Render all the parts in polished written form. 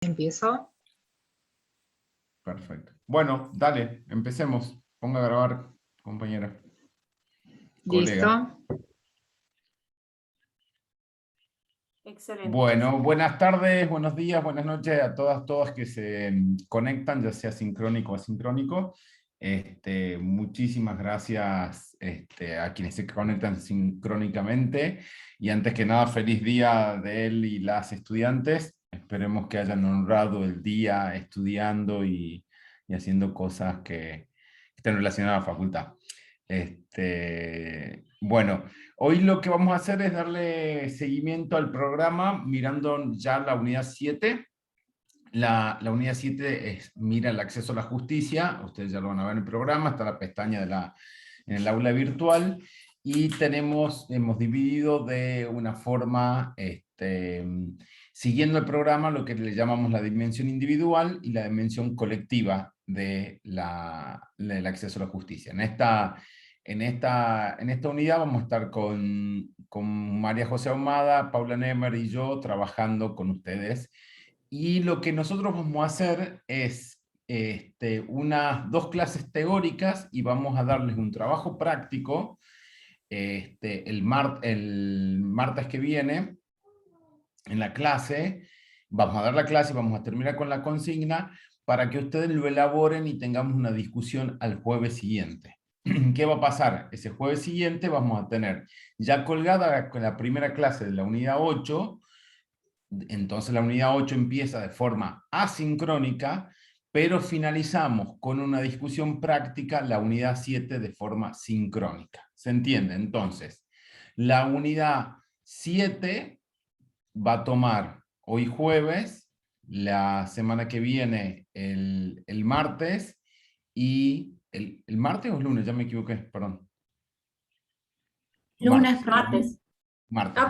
Empiezo. Perfecto. Bueno, dale, empecemos. Ponga a grabar, compañera. Listo. Colega. Excelente. Bueno, buenas tardes, buenos días, buenas noches a todas que se conectan, ya sea sincrónico o asincrónico. Muchísimas gracias a quienes se conectan sincrónicamente. Y antes que nada, feliz día de él y las estudiantes. Esperemos que hayan honrado el día estudiando y haciendo cosas que estén relacionadas a la facultad. Bueno, hoy lo que vamos a hacer es darle seguimiento al programa mirando ya la unidad 7. La unidad 7 mira el acceso a la justicia, ustedes ya lo van a ver en el programa, está la pestaña en el aula virtual, y hemos dividido de una forma, siguiendo el programa, lo que le llamamos la dimensión individual y la dimensión colectiva del acceso a la justicia. En esta unidad vamos a estar con María José Ahumada, Paula Nemer y yo trabajando con ustedes. Y lo que nosotros vamos a hacer es unas 2 clases teóricas y vamos a darles un trabajo práctico el martes que viene en la clase. Vamos a dar la clase y vamos a terminar con la consigna para que ustedes lo elaboren y tengamos una discusión al jueves siguiente. ¿Qué va a pasar? Ese jueves siguiente vamos a tener ya colgada con la primera clase de la unidad 8. Entonces la unidad 8 empieza de forma asincrónica, pero finalizamos con una discusión práctica la unidad 7 de forma sincrónica. ¿Se entiende? Entonces, la unidad 7 va a tomar hoy jueves, la semana que viene el martes, y ¿el martes o el lunes? Ya me equivoqué, perdón. Martes. Martes.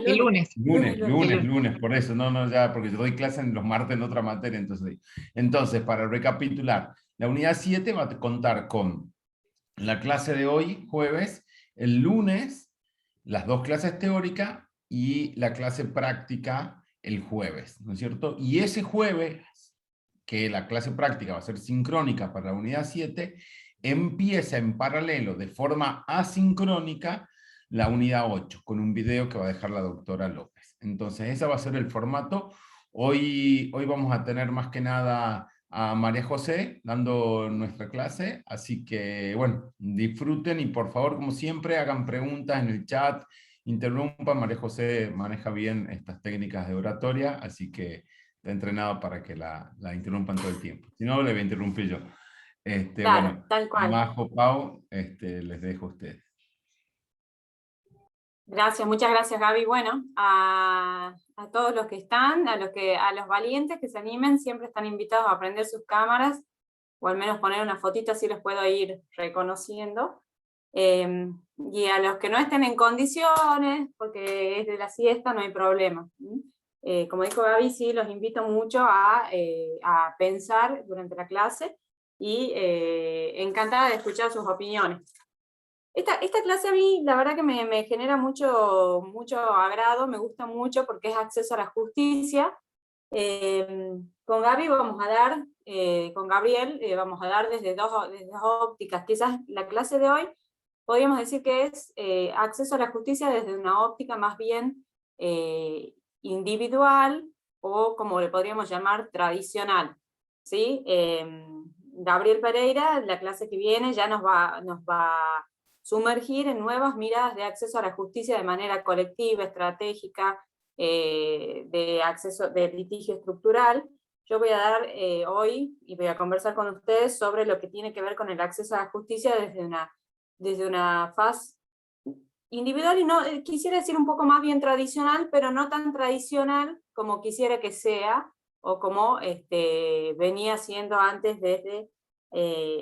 El lunes. Lunes, por eso, no, ya, porque yo doy clase en los martes en otra materia, entonces, para recapitular, la unidad 7 va a contar con la clase de hoy, jueves, el lunes, las 2 clases teóricas y la clase práctica el jueves, ¿no es cierto? Y ese jueves, que la clase práctica va a ser sincrónica para la unidad 7, empieza en paralelo, de forma asincrónica, la unidad 8, con un video que va a dejar la doctora López. Entonces, ese va a ser el formato. Hoy vamos a tener más que nada a María José dando nuestra clase, así que, bueno, disfruten y por favor, como siempre, hagan preguntas en el chat, interrumpan. María José maneja bien estas técnicas de oratoria, así que está entrenado para que la interrumpan todo el tiempo. Si no, le voy a interrumpir yo. Claro, Bueno, tal cual. Majo, Pau, les dejo a ustedes. Gracias, muchas gracias, Gaby. Bueno, a todos los que están, a los valientes que se animen, siempre están invitados a prender sus cámaras, o al menos poner una fotito, así los puedo ir reconociendo. Y a los que no estén en condiciones, porque es de la siesta, no hay problema. Como dijo Gaby, sí, los invito mucho a pensar durante la clase, y encantada de escuchar sus opiniones. Esta clase a mí, la verdad que me genera mucho agrado, me gusta mucho porque es acceso a la justicia. Con Gaby vamos a dar, con Gabriel, vamos a dar desde dos ópticas. Quizás la clase de hoy podríamos decir que es acceso a la justicia desde una óptica más bien individual, o como le podríamos llamar, tradicional, ¿sí? Gabriel Pereira, la clase que viene, ya nos va a sumergir en nuevas miradas de acceso a la justicia de manera colectiva, estratégica, de acceso de litigio estructural. Yo voy a dar hoy, y voy a conversar con ustedes sobre lo que tiene que ver con el acceso a la justicia desde una faz individual, y no quisiera decir un poco más bien tradicional, pero no tan tradicional como quisiera que sea, o como venía siendo antes,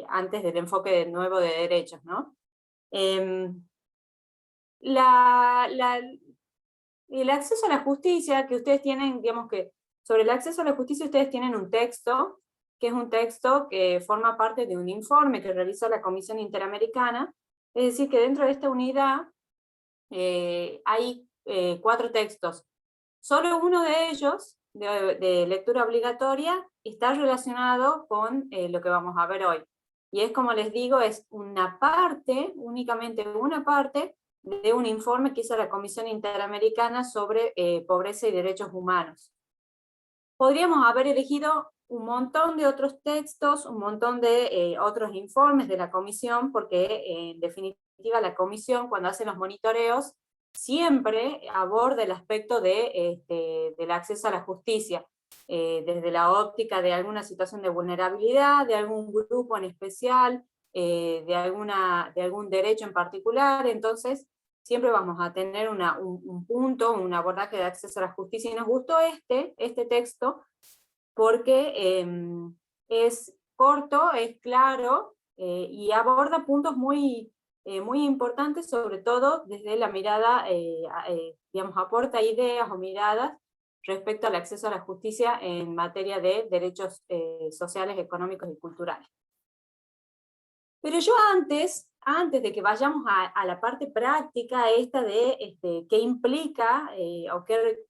antes del enfoque nuevo de derechos, ¿no? El acceso a la justicia que ustedes tienen, digamos que sobre el acceso a la justicia ustedes tienen un texto, que es un texto que forma parte de un informe que realizó la Comisión Interamericana. Es decir, que dentro de esta unidad hay 4 textos. Solo uno de ellos de lectura obligatoria está relacionado con lo que vamos a ver hoy. Y es, como les digo, es una parte, únicamente una parte, de un informe que hizo la Comisión Interamericana sobre pobreza y derechos humanos. Podríamos haber elegido un montón de otros textos, un montón de otros informes de la Comisión, porque en definitiva la Comisión, cuando hace los monitoreos, siempre aborda el aspecto del acceso a la justicia, desde la óptica de alguna situación de vulnerabilidad, de algún grupo en especial, de algún derecho en particular. Entonces siempre vamos a tener un punto, un abordaje de acceso a la justicia, y nos gustó este texto porque es corto, es claro, y aborda puntos muy importantes, sobre todo desde la mirada, digamos, aporta ideas o miradas respecto al acceso a la justicia en materia de derechos sociales, económicos y culturales. Pero yo antes de que vayamos a la parte práctica esta de qué implica o qué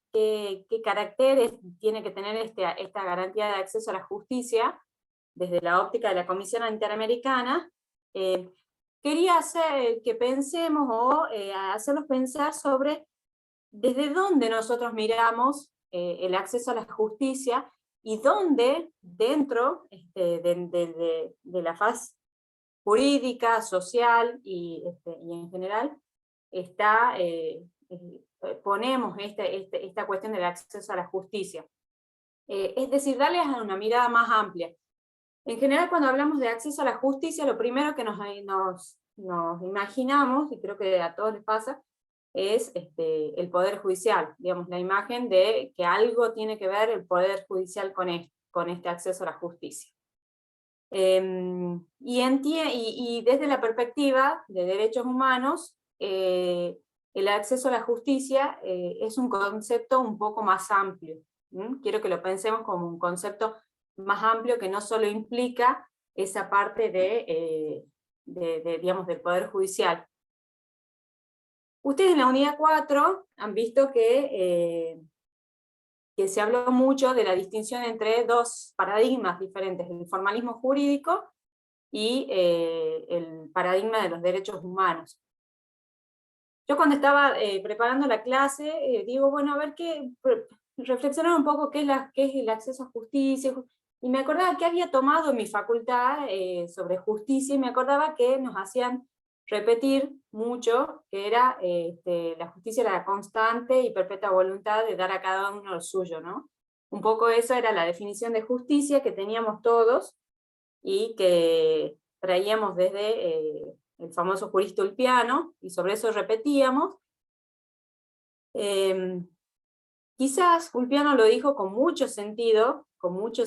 caracteres tiene que tener esta garantía de acceso a la justicia desde la óptica de la Comisión Interamericana, quería hacer que pensemos o hacerlos pensar sobre desde dónde nosotros miramos el acceso a la justicia y dónde dentro de la faz jurídica, social y en general, ponemos esta cuestión del acceso a la justicia. Es decir, darles una mirada más amplia. En general, cuando hablamos de acceso a la justicia, lo primero que nos imaginamos, y creo que a todos les pasa, es el Poder Judicial, digamos, la imagen de que algo tiene que ver el Poder Judicial con este acceso a la justicia. Y desde la perspectiva de derechos humanos, el acceso a la justicia es un concepto un poco más amplio. Quiero que lo pensemos como un concepto más amplio que no solo implica esa parte digamos, del Poder Judicial. Ustedes en la unidad 4 han visto que se habló mucho de la distinción entre dos paradigmas diferentes, el formalismo jurídico y el paradigma de los derechos humanos. Yo cuando estaba preparando la clase, digo, bueno, a ver reflexionar un poco qué es el acceso a justicia, y me acordaba que había tomado en mi facultad sobre justicia, y me acordaba que nos hacían repetir mucho que era la justicia era la constante y perpetua voluntad de dar a cada uno lo suyo, ¿no? Un poco esa era la definición de justicia que teníamos todos y que traíamos desde el famoso jurista Ulpiano, y sobre eso repetíamos. Quizás Ulpiano lo dijo con mucho sentido, con mucho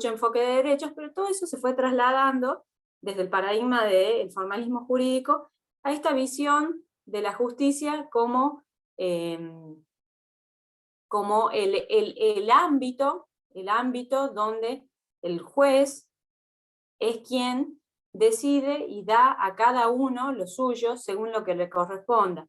enfoque de derechos, pero todo eso se fue trasladando desde el paradigma del formalismo jurídico a esta visión de la justicia como el ámbito donde el juez es quien decide y da a cada uno lo suyo según lo que le corresponda.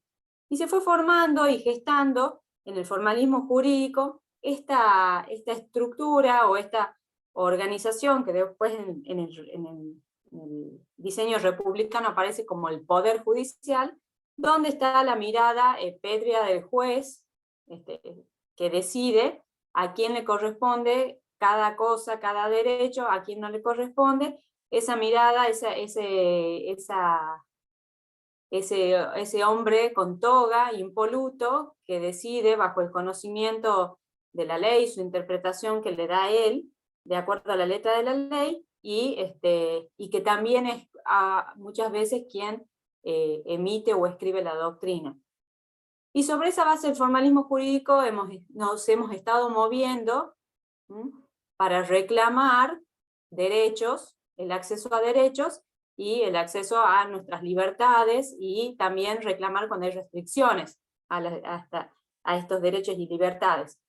Y se fue formando y gestando en el formalismo jurídico esta estructura o esta organización que después en el diseño republicano aparece como el Poder Judicial, donde está la mirada pétrea del juez, que decide a quién le corresponde cada cosa, cada derecho, a quién no le corresponde. Esa mirada, ese hombre con toga, impoluto, que decide bajo el conocimiento de la ley, su interpretación que le da a él, de acuerdo a la letra de la ley, y que también es muchas veces quien emite o escribe la doctrina. Y sobre esa base del formalismo jurídico nos hemos estado moviendo para reclamar derechos, el acceso a derechos y el acceso a nuestras libertades, y también reclamar cuando hay restricciones a estos derechos y libertades.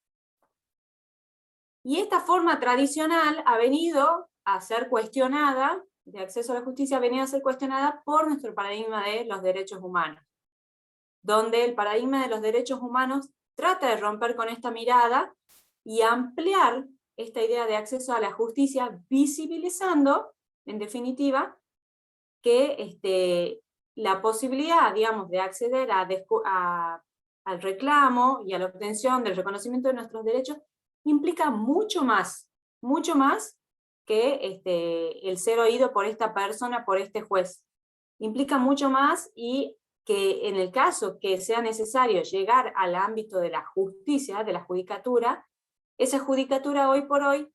Y esta forma tradicional ha venido a ser cuestionada, de acceso a la justicia ha venido a ser cuestionada por nuestro paradigma de los derechos humanos, donde el paradigma de los derechos humanos trata de romper con esta mirada y ampliar esta idea de acceso a la justicia, visibilizando, en definitiva, que la posibilidad, digamos, de acceder al reclamo y a la obtención del reconocimiento de nuestros derechos implica mucho más que el ser oído por esta persona, por este juez. Implica mucho más, y que en el caso que sea necesario llegar al ámbito de la justicia, de la judicatura, esa judicatura hoy por hoy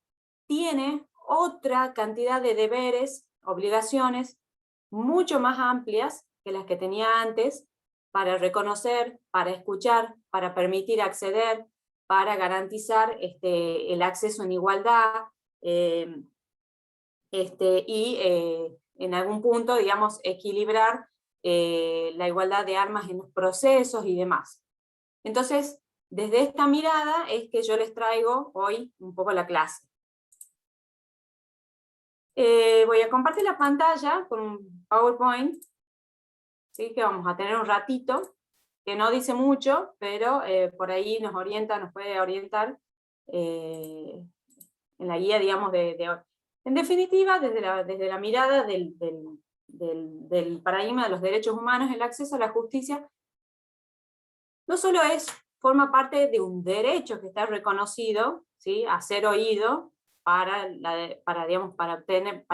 tiene otra cantidad de deberes, obligaciones, mucho más amplias que las que tenía antes, para reconocer, para escuchar, para permitir acceder, para garantizar el acceso en igualdad, en algún punto, digamos, equilibrar la igualdad de armas en los procesos y demás. Entonces, desde esta mirada es que yo les traigo hoy un poco la clase. Voy a compartir la pantalla con un PowerPoint, ¿sí? Que vamos a tener un ratito, que no dice mucho, pero por ahí nos puede orientar en la guía, digamos, de hoy. En definitiva, desde la mirada del paradigma de los derechos humanos, el acceso a la justicia no solo forma parte de un derecho que está reconocido, ¿sí? A ser oído para obtener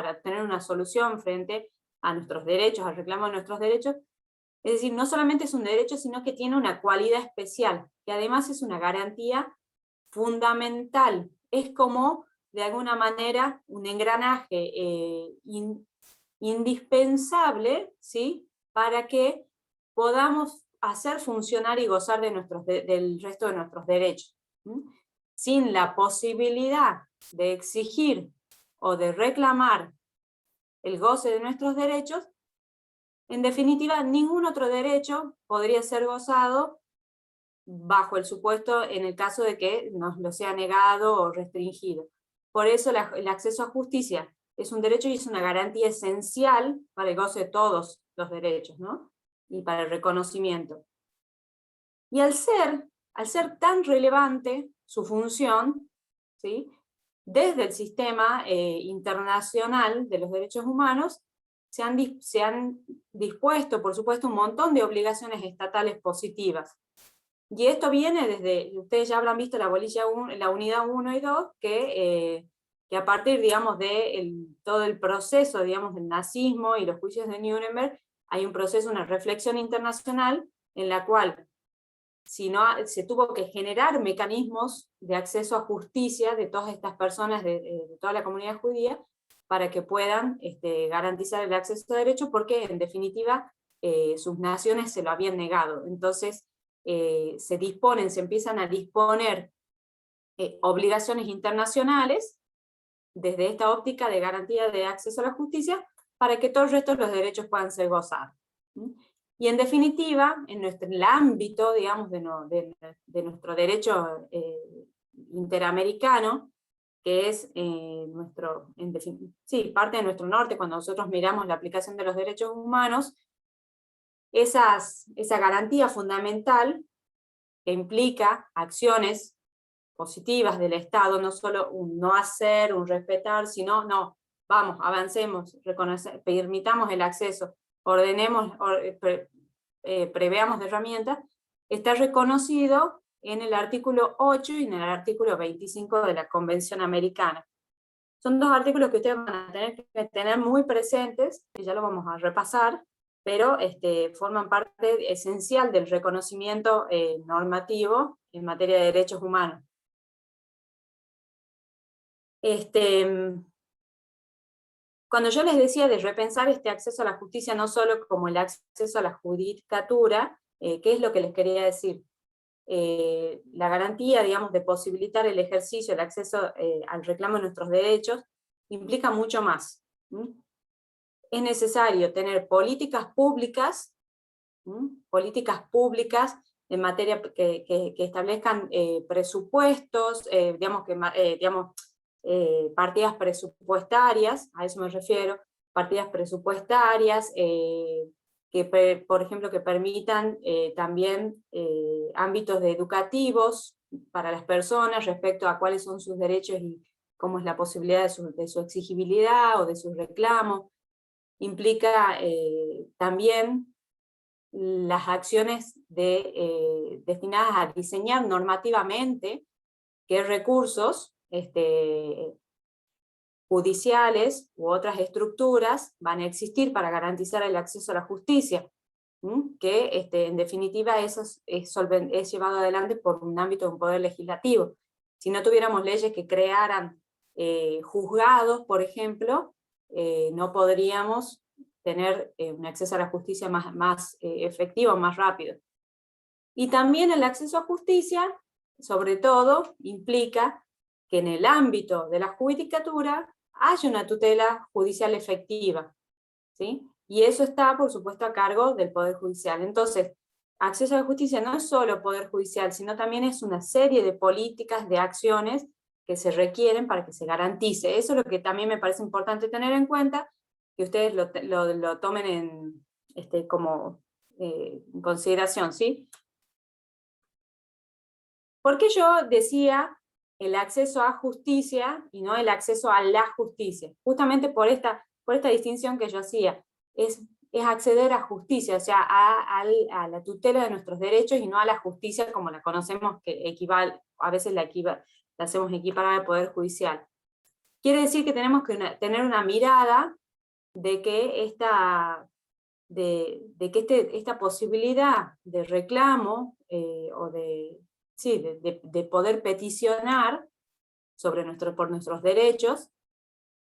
una solución frente a nuestros derechos, al reclamo de nuestros derechos. Es decir, no solamente es un derecho, sino que tiene una cualidad especial, que además es una garantía fundamental. Es como, de alguna manera, un engranaje indispensable, ¿sí? Para que podamos hacer funcionar y gozar del resto de nuestros derechos. Sin la posibilidad de exigir o de reclamar el goce de nuestros derechos, en definitiva, ningún otro derecho podría ser gozado bajo el supuesto en el caso de que nos lo sea negado o restringido. Por eso el acceso a justicia es un derecho y es una garantía esencial para el goce de todos los derechos, ¿no? Y para el reconocimiento. Y al ser tan relevante su función, ¿sí? Desde el sistema internacional de los derechos humanos, se han dispuesto, por supuesto, un montón de obligaciones estatales positivas. Y esto viene desde, ustedes ya habrán visto la unidad 1 y 2, que a partir, digamos, de todo el proceso, digamos, del nazismo y los juicios de Nuremberg, hay un proceso, una reflexión internacional, en la cual se tuvo que generar mecanismos de acceso a justicia de todas estas personas, de toda la comunidad judía, para que puedan garantizar el acceso a derechos, porque en definitiva sus naciones se lo habían negado. Entonces se empiezan a disponer obligaciones internacionales desde esta óptica de garantía de acceso a la justicia, para que todo el resto de los derechos puedan ser gozados. Y en definitiva, en el ámbito, digamos, de nuestro derecho interamericano, que es parte de nuestro norte, cuando nosotros miramos la aplicación de los derechos humanos, esa garantía fundamental que implica acciones positivas del Estado, no solo un no hacer, un respetar, sino, no, vamos, avancemos, permitamos el acceso, preveamos herramientas, está reconocido en el artículo 8 y en el artículo 25 de la Convención Americana. Son dos artículos que ustedes van a tener que tener muy presentes, que ya lo vamos a repasar, pero forman parte esencial del reconocimiento normativo en materia de derechos humanos. Cuando yo les decía de repensar este acceso a la justicia no solo como el acceso a la judicatura, ¿qué es lo que les quería decir? La garantía, digamos, de posibilitar el ejercicio, el acceso al reclamo de nuestros derechos, implica mucho más. Es necesario tener políticas públicas en materia que establezcan presupuestos, partidas presupuestarias, a eso me refiero, partidas presupuestarias, por ejemplo, que permitan también ámbitos educativos, para las personas respecto a cuáles son sus derechos y cómo es la posibilidad de su exigibilidad o de su reclamo. Implica también las acciones destinadas a diseñar normativamente qué recursos judiciales u otras estructuras van a existir para garantizar el acceso a la justicia, que en definitiva eso es llevado adelante por un ámbito de un poder legislativo. Si no tuviéramos leyes que crearan juzgados, por ejemplo, no podríamos tener un acceso a la justicia más efectivo, más rápido. Y también el acceso a justicia, sobre todo, implica que en el ámbito de la judicatura haya una tutela judicial efectiva, ¿sí? Y eso está, por supuesto, a cargo del Poder Judicial. Entonces, acceso a la justicia no es solo Poder Judicial, sino también es una serie de políticas, de acciones que se requieren para que se garantice. Eso es lo que también me parece importante tener en cuenta, que ustedes lo tomen como en consideración, ¿sí? ¿Por qué yo decía el acceso a justicia y no el acceso a la justicia? Justamente por esta distinción que yo hacía. Es acceder a justicia, o sea, a la tutela de nuestros derechos y no a la justicia como la conocemos, que equivale, a veces la hacemos equiparar al Poder Judicial. Quiere decir que tenemos que tener una mirada de que esta posibilidad de reclamo o de poder peticionar por nuestros derechos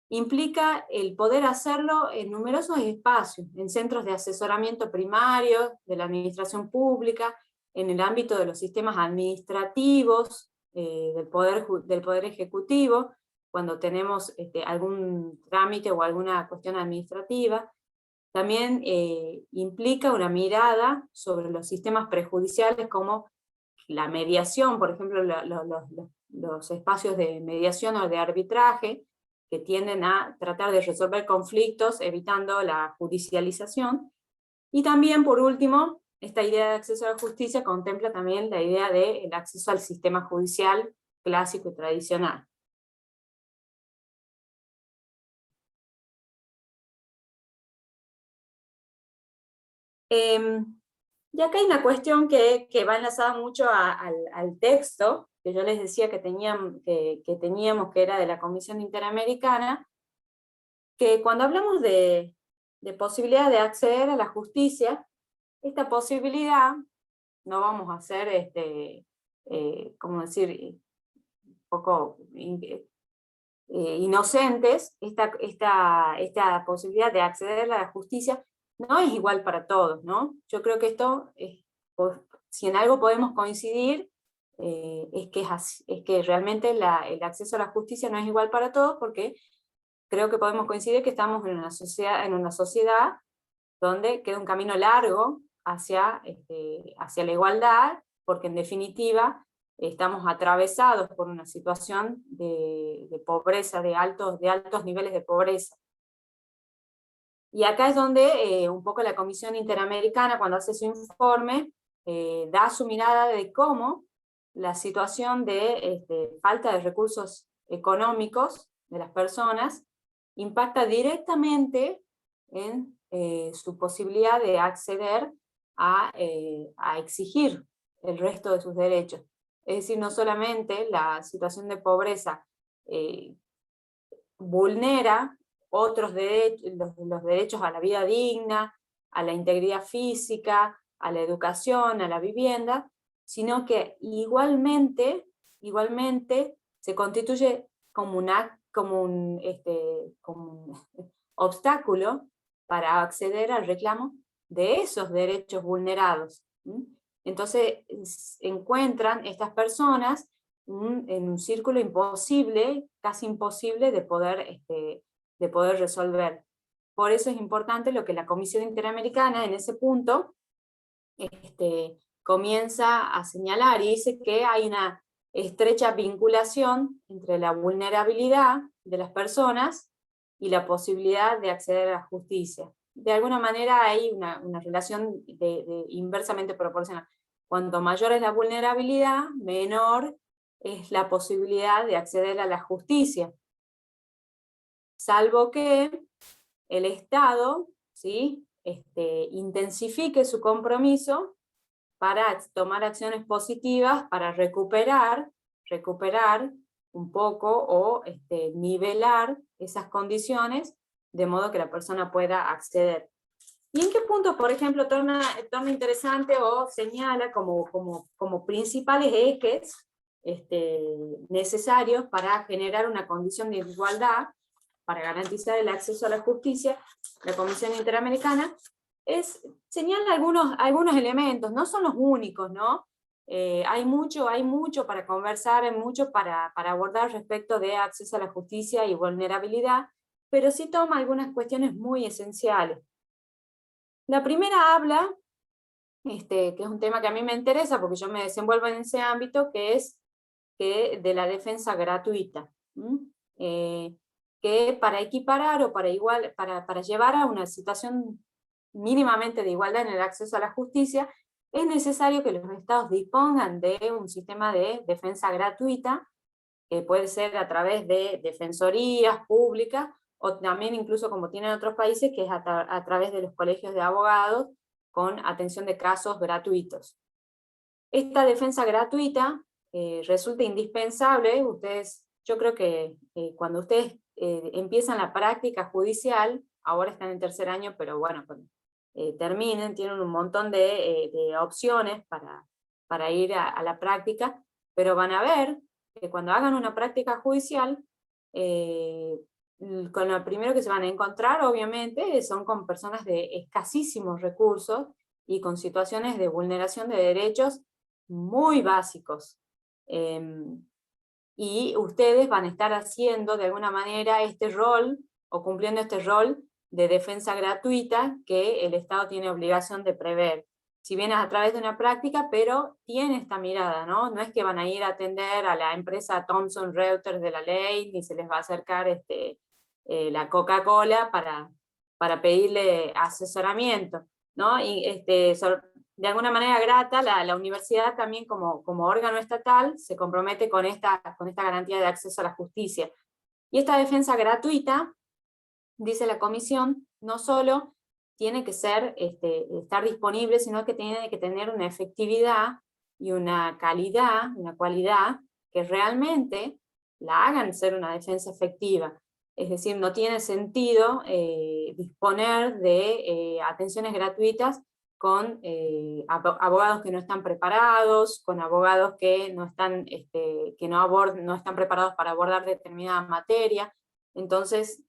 implica el poder hacerlo en numerosos espacios, en centros de asesoramiento primarios, de la administración pública, en el ámbito de los sistemas administrativos, del poder ejecutivo, cuando tenemos algún trámite o alguna cuestión administrativa. También implica una mirada sobre los sistemas prejudiciales como la mediación, por ejemplo, los espacios de mediación o de arbitraje, que tienden a tratar de resolver conflictos evitando la judicialización. Y también, por último, esta idea de acceso a la justicia contempla también la idea del acceso al sistema judicial clásico y tradicional. Y acá hay una cuestión que va enlazada mucho al texto, que yo les decía que teníamos, que era de la Comisión Interamericana, que cuando hablamos de posibilidad de acceder a la justicia, esta posibilidad, no vamos a ser, ¿cómo decir?, un poco inocentes, esta posibilidad de acceder a la justicia no es igual para todos, ¿no? Yo creo que esto, si en algo podemos coincidir, es que realmente el acceso a la justicia no es igual para todos, porque creo que podemos coincidir que estamos en una sociedad donde queda un camino largo hacia la igualdad, porque en definitiva estamos atravesados por una situación de pobreza, de altos niveles de pobreza. Y acá es donde un poco la Comisión Interamericana, cuando hace su informe, da su mirada de cómo la situación de falta de recursos económicos de las personas impacta directamente en su posibilidad de acceder a exigir el resto de sus derechos. Es decir, no solamente la situación de pobreza vulnera otros derechos, los derechos a la vida digna, a la integridad física, a la educación, a la vivienda, sino que igualmente se constituye como un obstáculo para acceder al reclamo de esos derechos vulnerados. Entonces encuentran estas personas en un círculo imposible, casi imposible de poder resolver. Por eso es importante lo que la Comisión Interamericana en ese punto comienza a señalar, y dice que hay una estrecha vinculación entre la vulnerabilidad de las personas y la posibilidad de acceder a la justicia. De alguna manera hay una relación inversamente proporcional. Cuanto mayor es la vulnerabilidad, menor es la posibilidad de acceder a la justicia. Salvo que el Estado, ¿sí?, intensifique su compromiso para tomar acciones positivas para recuperar un poco o nivelar esas condiciones de modo que la persona pueda acceder. ¿Y en qué punto, por ejemplo, torna interesante o señala como principales ejes necesarios para generar una condición de igualdad, para garantizar el acceso a la justicia, la Comisión Interamericana, señala algunos elementos, no son los únicos, ¿no? Hay mucho para conversar, hay mucho para abordar respecto de acceso a la justicia y vulnerabilidad, pero sí toma algunas cuestiones muy esenciales. La primera habla, que es un tema que a mí me interesa porque yo me desenvuelvo en ese ámbito, que es de la defensa gratuita. Que para equiparar o para llevar a una situación mínimamente de igualdad en el acceso a la justicia, es necesario que los estados dispongan de un sistema de defensa gratuita, que puede ser a través de defensorías públicas, o también incluso como tienen otros países, que es a través de los colegios de abogados, con atención de casos gratuitos. Esta defensa gratuita resulta indispensable. Yo creo que cuando ustedes empiezan la práctica judicial, ahora están en tercer año, pero bueno, cuando terminen, tienen un montón de opciones para ir a la práctica, pero van a ver que cuando hagan una práctica judicial, con lo primero que se van a encontrar, obviamente, son con personas de escasísimos recursos y con situaciones de vulneración de derechos muy básicos. Y ustedes van a estar haciendo de alguna manera este rol, o cumpliendo este rol de defensa gratuita que el Estado tiene obligación de prever. Si bien es a través de una práctica, pero tiene esta mirada, ¿no? No es que van a ir a atender a la empresa Thomson Reuters de la ley, ni se les va a acercar la Coca-Cola para pedirle asesoramiento, ¿no? Y de alguna manera grata, la universidad también como órgano estatal se compromete con esta garantía de acceso a la justicia. Y esta defensa gratuita, dice la comisión, no solo tiene que estar disponible, sino que tiene que tener una efectividad y una calidad, una cualidad, que realmente la hagan ser una defensa efectiva. Es decir, no tiene sentido disponer de atenciones gratuitas con abogados que no están preparados, con abogados que no están preparados para abordar determinada materia. Entonces,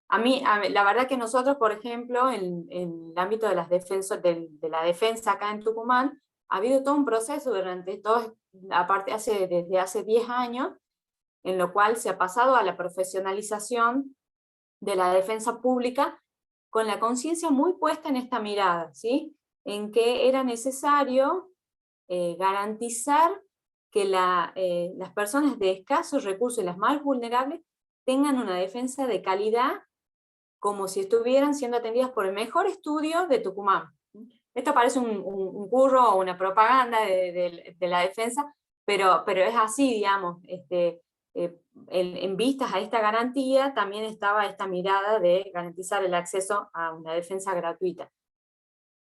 la verdad que nosotros, por ejemplo, en el ámbito de de la defensa acá en Tucumán, ha habido todo un proceso desde hace 10 años, en lo cual se ha pasado a la profesionalización de la defensa pública, con la conciencia muy puesta en esta mirada, ¿sí? En que era necesario garantizar que las personas de escasos recursos y las más vulnerables tengan una defensa de calidad, como si estuvieran siendo atendidas por el mejor estudio de Tucumán. Esto parece un curro o una propaganda de la defensa, pero es así, digamos. En vistas a esta garantía también estaba esta mirada de garantizar el acceso a una defensa gratuita.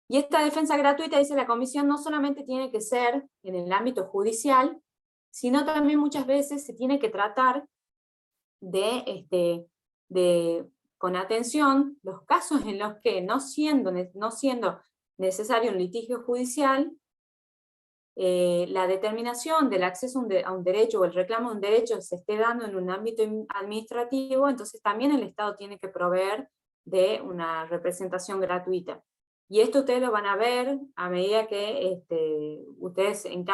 Y esta defensa gratuita, dice la comisión, no solamente tiene que ser en el ámbito judicial, sino también muchas veces se tiene que tratar con atención los casos en los que, no siendo necesario un litigio judicial, la determinación del acceso a un derecho o el reclamo de un derecho se esté dando en un ámbito administrativo, entonces también el Estado tiene que proveer de una representación gratuita. Y esto ustedes lo van a ver a medida que ustedes en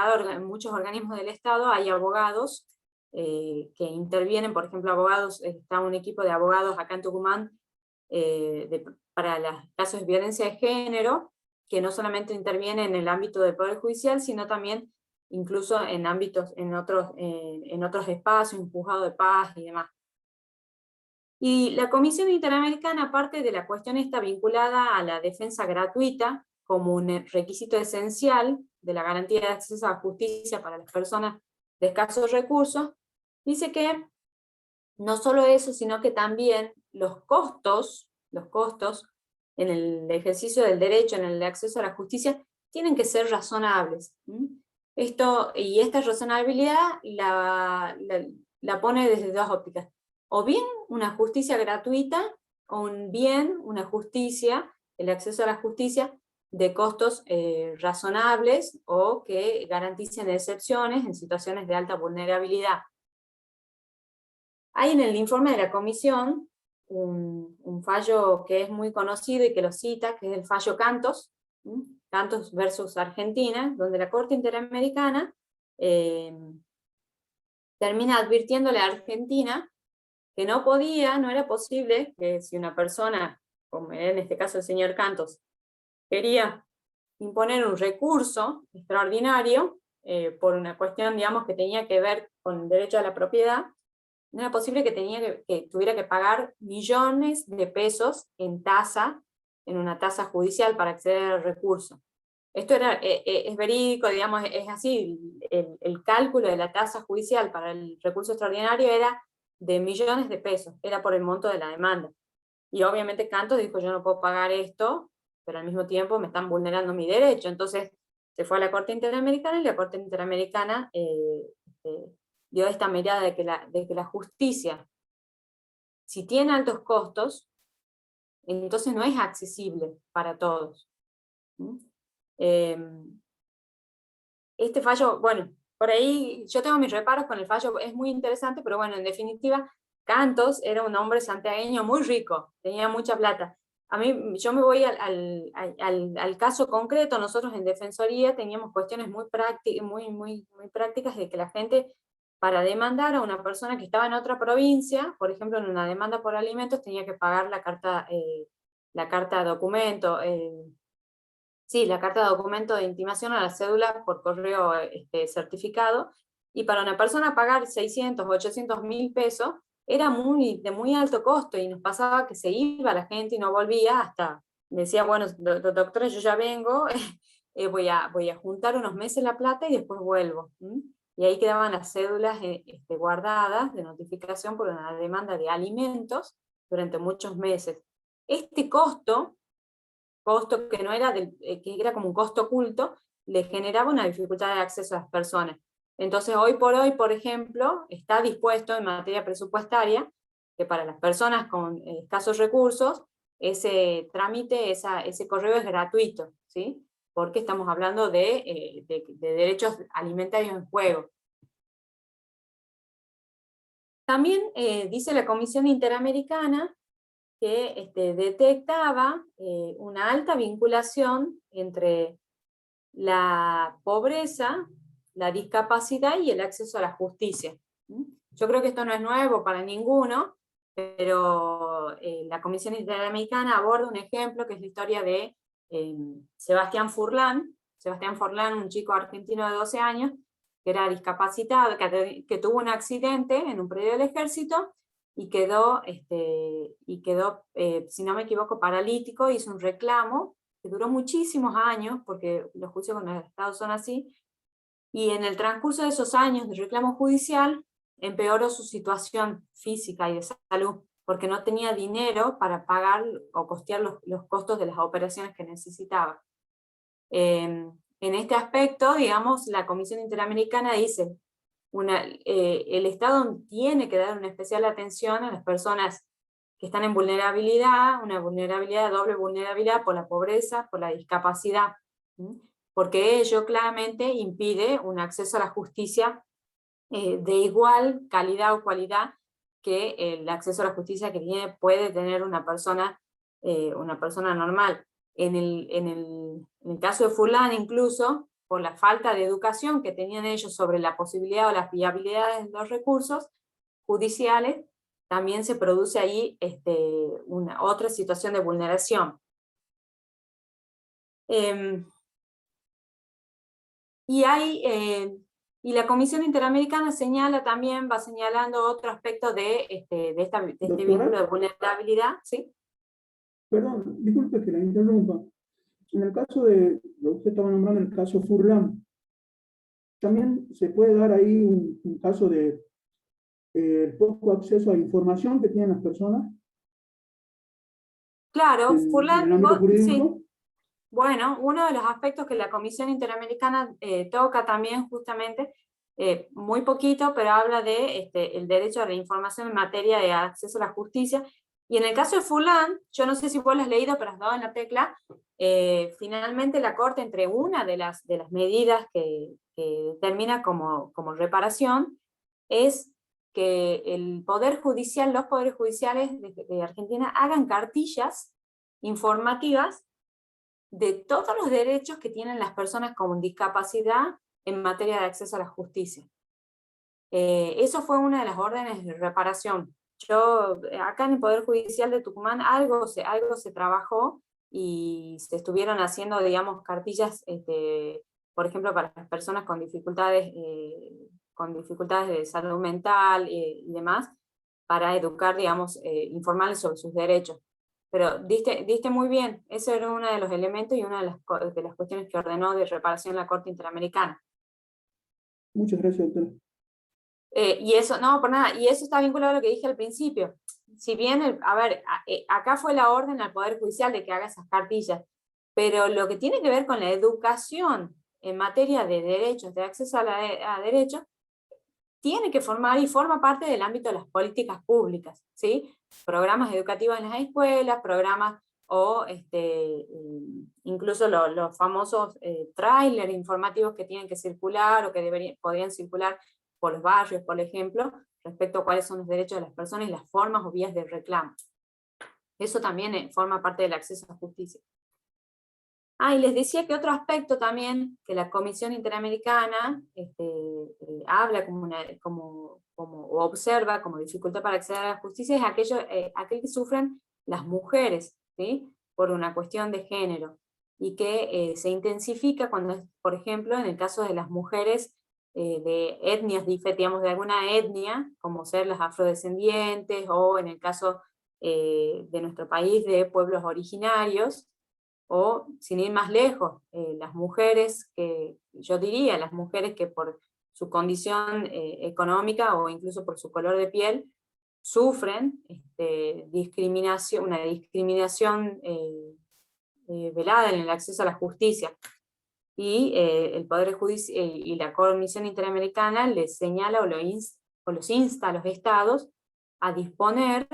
muchos organismos del Estado hay abogados que intervienen. Por ejemplo, está un equipo de abogados acá en Tucumán para los casos de violencia de género, que no solamente interviene en el ámbito del Poder Judicial, sino también incluso en otros espacios, un juzgado de paz y demás. Y la Comisión Interamericana, aparte de la cuestión esta vinculada a la defensa gratuita, como un requisito esencial de la garantía de acceso a la justicia para las personas de escasos recursos, dice que no solo eso, sino que también los costos en el ejercicio del derecho, en el acceso a la justicia, tienen que ser razonables. Y esta razonabilidad la pone desde dos ópticas. O bien una justicia gratuita, o bien una justicia, el acceso a la justicia, de costos razonables o que garanticen excepciones en situaciones de alta vulnerabilidad. Hay en el informe de la comisión un fallo que es muy conocido y que lo cita, que es el fallo Cantos, Cantos versus Argentina, donde la Corte Interamericana termina advirtiéndole a Argentina que no era posible que si una persona, como en este caso el señor Cantos, quería imponer un recurso extraordinario por una cuestión, digamos, que tenía que ver con el derecho a la propiedad, no era posible que tuviera que pagar millones de pesos en una tasa judicial para acceder al recurso. Esto es verídico, digamos, es así, el cálculo de la tasa judicial para el recurso extraordinario era de millones de pesos, era por el monto de la demanda. Y obviamente Cantos dijo, yo no puedo pagar esto, pero al mismo tiempo me están vulnerando mi derecho. Entonces se fue a la Corte Interamericana y la Corte Interamericana dio esta mirada de que la justicia, si tiene altos costos, entonces no es accesible para todos. Este fallo, bueno, por ahí yo tengo mis reparos con el fallo, es muy interesante, pero bueno, en definitiva, Cantos era un hombre santiagueño muy rico, tenía mucha plata. Yo me voy al caso concreto. Nosotros en Defensoría teníamos cuestiones muy prácticas de que la gente, para demandar a una persona que estaba en otra provincia, por ejemplo en una demanda por alimentos, tenía que pagar la carta de documento, la carta de documento de intimación a la cédula por correo certificado, y para una persona pagar 600 o 800 mil pesos era de muy alto costo, y nos pasaba que se iba la gente y no volvía hasta, decía, bueno, doctora, yo ya vengo, voy a juntar unos meses la plata y después vuelvo. Y ahí quedaban las cédulas guardadas de notificación por una demanda de alimentos durante muchos meses. Este costo que no era, que era como un costo oculto, le generaba una dificultad de acceso a las personas. Entonces, hoy por hoy, por ejemplo, está dispuesto en materia presupuestaria que para las personas con escasos recursos, ese trámite, ese correo es gratuito, ¿sí? Porque estamos hablando de derechos alimentarios en juego. También dice la Comisión Interamericana que detectaba una alta vinculación entre la pobreza, la discapacidad y el acceso a la justicia. Yo creo que esto no es nuevo para ninguno, pero la Comisión Interamericana aborda un ejemplo que es la historia de Sebastián Furlan, un chico argentino de 12 años, que era discapacitado, que tuvo un accidente en un predio del ejército, y quedó, si no me equivoco, paralítico. Hizo un reclamo que duró muchísimos años, porque los juicios con los estados son así, y en el transcurso de esos años de reclamo judicial, empeoró su situación física y de salud, porque no tenía dinero para pagar o costear los costos de las operaciones que necesitaba. En este aspecto, digamos, la Comisión Interamericana dice, el Estado tiene que dar una especial atención a las personas que están en vulnerabilidad, una doble vulnerabilidad por la pobreza, por la discapacidad, porque ello claramente impide un acceso a la justicia de igual calidad o cualidad que el acceso a la justicia que puede tener una persona normal. En el caso de Furlan, incluso, por la falta de educación que tenían ellos sobre la posibilidad o las viabilidades de los recursos judiciales, también se produce ahí otra situación de vulneración. Y la Comisión Interamericana va señalando otro aspecto de este vínculo de vulnerabilidad. ¿Sí? Perdón, disculpe que la interrumpa. En el caso de, lo que usted estaba nombrando, el caso Furlan, también se puede dar ahí un caso de poco acceso a información que tienen las personas Claro, en el ámbito sí. jurídico. Bueno, uno de los aspectos que la Comisión Interamericana toca también justamente, muy poquito, pero habla de el derecho a la información en materia de acceso a la justicia. Y en el caso de Furlan, yo no sé si vos lo has leído, pero has dado en la tecla, finalmente la Corte, entre una de las medidas que determina como reparación, es que el Poder Judicial, los Poderes Judiciales de Argentina hagan cartillas informativas de todos los derechos que tienen las personas con discapacidad en materia de acceso a la justicia. Eso fue una de las órdenes de reparación. Acá en el Poder Judicial de Tucumán algo se trabajó y se estuvieron haciendo, digamos, cartillas, por ejemplo, para las personas con dificultades de salud mental y demás, para educar, digamos, informarles sobre sus derechos. Pero diste muy bien, ese era uno de los elementos y una de las cuestiones que ordenó de reparación la Corte Interamericana. Muchas gracias, doctora. Y eso, no, por nada, y eso está vinculado a lo que dije al principio. Si bien, acá fue la orden al Poder Judicial de que haga esas cartillas, pero lo que tiene que ver con la educación en materia de derechos, de acceso a derechos, tiene que formar y forma parte del ámbito de las políticas públicas, ¿sí? Programas educativos en las escuelas, programas o incluso los famosos trailers informativos que tienen que circular o que podrían circular por los barrios, por ejemplo, respecto a cuáles son los derechos de las personas y las formas o vías de reclamo. Eso también forma parte del acceso a justicia. Y les decía que otro aspecto también que la Comisión Interamericana habla o observa como dificultad para acceder a la justicia es aquel que sufren las mujeres, ¿sí? Por una cuestión de género, y que se intensifica cuando, por ejemplo, en el caso de las mujeres de etnias, digamos, de alguna etnia, como ser las afrodescendientes, o en el caso de nuestro país de pueblos originarios, o sin ir más lejos, las mujeres las mujeres que por su condición económica o incluso por su color de piel sufren una discriminación velada en el acceso a la justicia. Y el Poder Judicial y la Comisión Interamericana les señala o los insta a los estados a disponer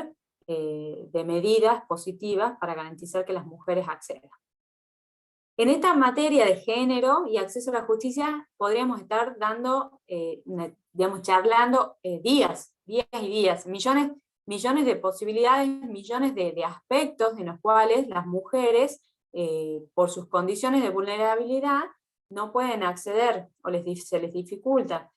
de medidas positivas para garantizar que las mujeres accedan. En esta materia de género y acceso a la justicia podríamos estar charlando días y días, millones de posibilidades, millones de aspectos en los cuales las mujeres, por sus condiciones de vulnerabilidad, no pueden acceder o se les dificulta.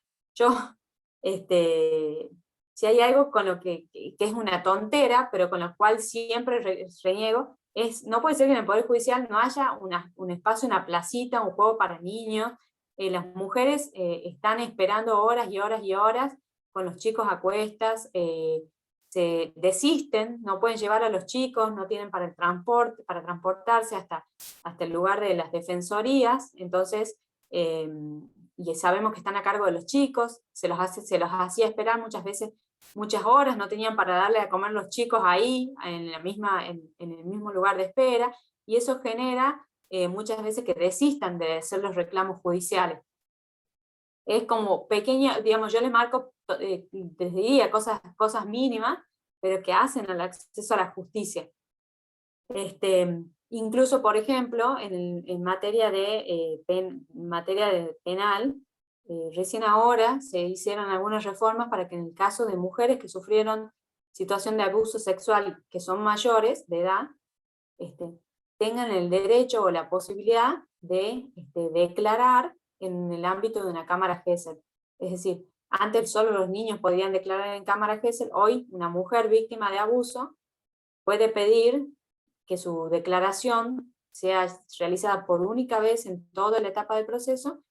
Si hay algo con lo que es una tontera, pero con lo cual siempre reniego, no puede ser que en el Poder Judicial no haya un espacio, una placita, un juego para niños. Las mujeres están esperando horas y horas y horas con los chicos a cuestas, se desisten, no pueden llevar a los chicos, no tienen para transportarse hasta el lugar de las defensorías, entonces, y sabemos que están a cargo de los chicos, se los hacía esperar muchas veces, muchas horas, no tenían para darle a comer los chicos ahí, en el mismo lugar de espera, y eso genera muchas veces que desistan de hacer los reclamos judiciales. Es como pequeño, digamos, yo les marco desde día cosas mínimas, pero que hacen al acceso a la justicia. Incluso, por ejemplo, en materia de penal, recién ahora se hicieron algunas reformas para que en el caso de mujeres que sufrieron situación de abuso sexual, que son mayores de edad, tengan el derecho o la posibilidad de declarar en el ámbito de una cámara Gesell. Es decir, antes solo los niños podían declarar en cámara Gesell, hoy una mujer víctima de abuso puede pedir que su declaración sea realizada por única vez en toda la etapa del proceso,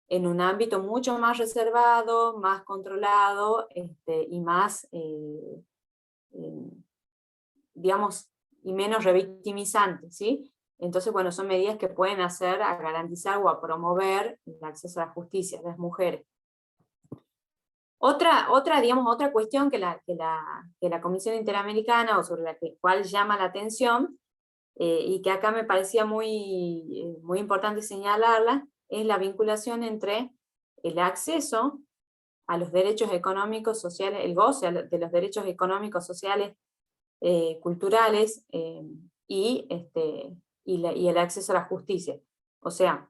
en un ámbito mucho más reservado, más controlado, y más, digamos, y menos revictimizante, ¿sí? Entonces, bueno, son medidas que pueden hacer a garantizar o a promover el acceso a la justicia de las mujeres. Otra cuestión que la Comisión Interamericana, o sobre la cual llama la atención, y que acá me parecía muy importante señalarla, es la vinculación entre el acceso a los derechos económicos, sociales, el goce de los derechos económicos, sociales, culturales, y el acceso a la justicia. O sea,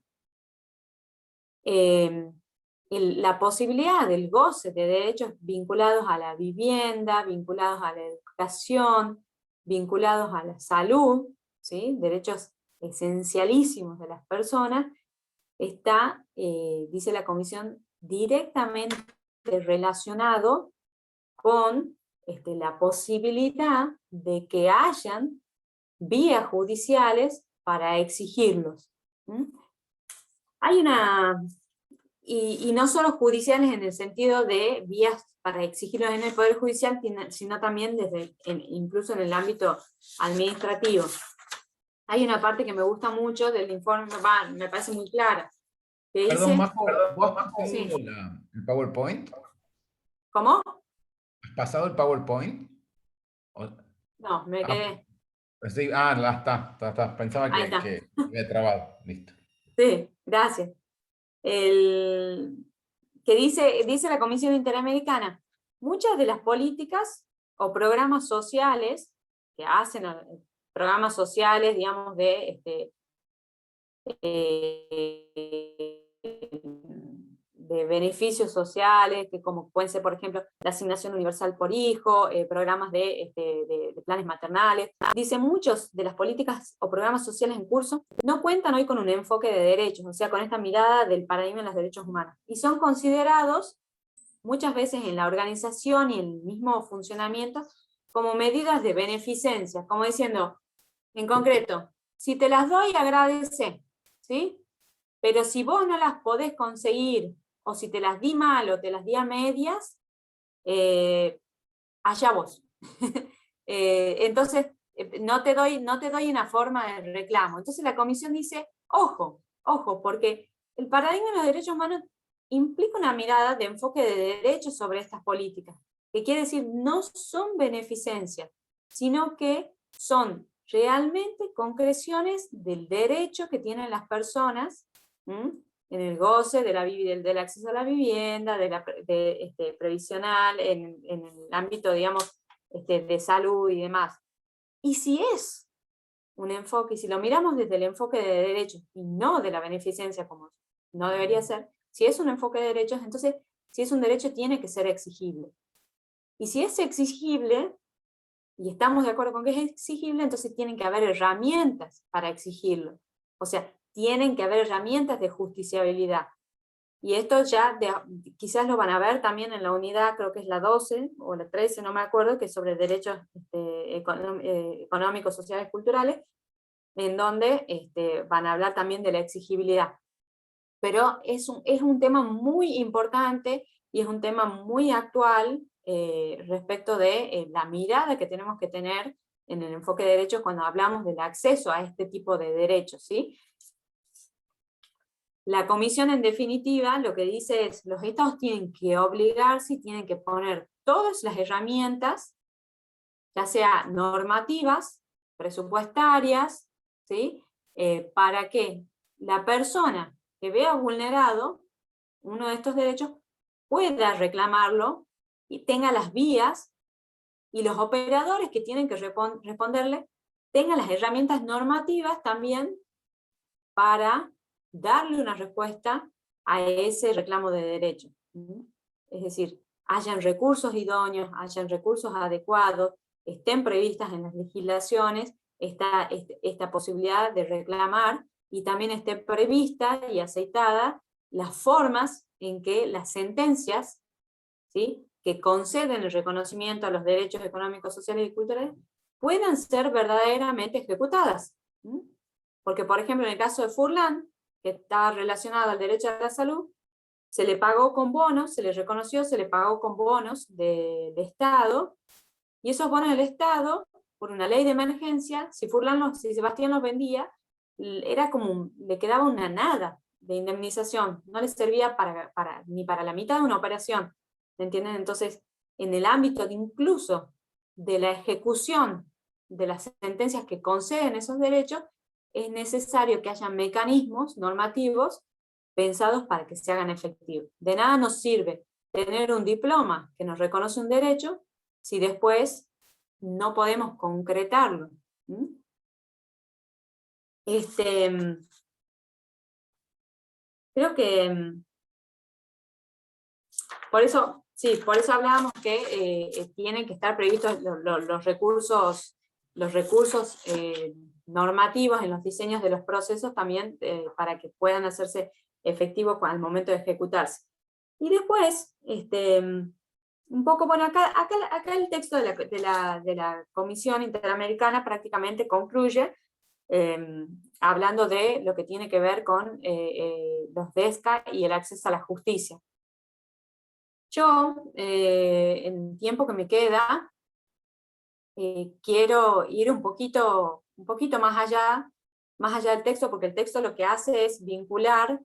la posibilidad del goce de derechos vinculados a la vivienda, vinculados a la educación, vinculados a la salud, ¿sí? Derechos esencialísimos de las personas, está, dice la Comisión, directamente relacionado con la posibilidad de que hayan vías judiciales para exigirlos. Hay una, y no solo judiciales en el sentido de vías para exigirlos en el Poder Judicial, sino también incluso en el ámbito administrativo. Hay una parte que me gusta mucho del informe, me parece muy clara. Que Perdón, dice, Majo, ¿vos has pasado sí. el PowerPoint? ¿Cómo? ¿Has pasado el PowerPoint? No, me quedé. Sí, está. Pensaba Ahí está. que había trabado. Listo. Sí, gracias. Que dice la Comisión Interamericana, muchas de las políticas o programas sociales que hacen, programas sociales, digamos, de beneficios sociales, que como pueden ser, por ejemplo, la asignación universal por hijo, programas de planes maternales. Dice, muchos de las políticas o programas sociales en curso no cuentan hoy con un enfoque de derechos, o sea, con esta mirada del paradigma de los derechos humanos, y son considerados muchas veces en la organización y en el mismo funcionamiento como medidas de beneficencia, como diciendo, en concreto, si te las doy, agradece, ¿sí? Pero si vos no las podés conseguir, o si te las di mal, o te las di a medias, allá vos. Entonces, no te doy una forma de reclamo. Entonces la Comisión dice, ojo, porque el paradigma de los derechos humanos implica una mirada de enfoque de derechos sobre estas políticas, que quiere decir, no son beneficencias, sino que son realmente concreciones del derecho que tienen las personas, en el goce del acceso a la vivienda, previsional, en el ámbito, digamos, de salud y demás. Y si es un enfoque, y si lo miramos desde el enfoque de derechos y no de la beneficencia, como no debería ser, si es un enfoque de derechos, entonces, si es un derecho, tiene que ser exigible. Y si es exigible, y estamos de acuerdo con que es exigible, entonces tienen que haber herramientas para exigirlo. O sea, tienen que haber herramientas de justiciabilidad. Y esto ya quizás lo van a ver también en la unidad, creo que es la 12 o la 13, no me acuerdo, que es sobre derechos económicos, sociales, culturales, en donde van a hablar también de la exigibilidad. Pero es un tema muy importante y es un tema muy actual respecto de la mirada que tenemos que tener en el enfoque de derechos cuando hablamos del acceso a este tipo de derechos, ¿sí? La Comisión, en definitiva, lo que dice es, los estados tienen que obligarse y tienen que poner todas las herramientas, ya sea normativas, presupuestarias, ¿sí? Para que la persona que vea vulnerado uno de estos derechos pueda reclamarlo y tenga las vías, y los operadores que tienen que responderle tengan las herramientas normativas también para darle una respuesta a ese reclamo de derecho. Es decir, hayan recursos idóneos, hayan recursos adecuados, estén previstas en las legislaciones esta posibilidad de reclamar, y también esté prevista y aceitada las formas en que las sentencias, ¿sí?, que conceden el reconocimiento a los derechos económicos, sociales y culturales puedan ser verdaderamente ejecutadas. Porque, por ejemplo, en el caso de Furlan, que está relacionado al derecho a la salud, se le pagó con bonos, se le reconoció, se le pagó con bonos de Estado, y esos bonos del Estado, por una ley de emergencia, si Sebastián los vendía, era como, le quedaba una nada de indemnización, no le servía ni para la mitad de una operación, ¿me entienden? Entonces, en el ámbito incluso de la ejecución de las sentencias que conceden esos derechos, es necesario que haya mecanismos normativos pensados para que se hagan efectivos. De nada nos sirve tener un diploma que nos reconoce un derecho si después no podemos concretarlo. Creo que por eso hablábamos que tienen que estar previstos los recursos normativos en los diseños de los procesos también para que puedan hacerse efectivos al momento de ejecutarse. Y después, un poco, bueno, acá el texto de la Comisión Interamericana prácticamente concluye hablando de lo que tiene que ver con los DESCA y el acceso a la justicia. Yo, en el tiempo que me queda, quiero ir un poquito más allá del texto, porque el texto lo que hace es vincular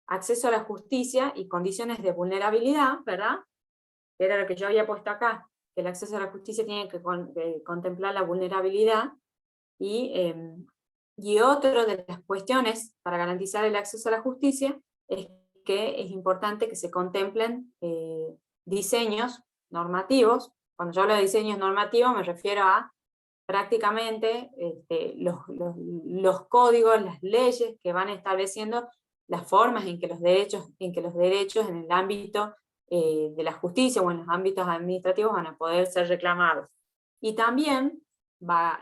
acceso a la justicia y condiciones de vulnerabilidad, ¿verdad? Que era lo que yo había puesto acá, que el acceso a la justicia tiene que contemplar la vulnerabilidad, y otra de las cuestiones para garantizar el acceso a la justicia es que es importante que se contemplen diseños normativos. Cuando yo hablo de diseños normativos me refiero a prácticamente los códigos, las leyes que van estableciendo las formas en que los derechos en el ámbito de la justicia o en los ámbitos administrativos van a poder ser reclamados. Y también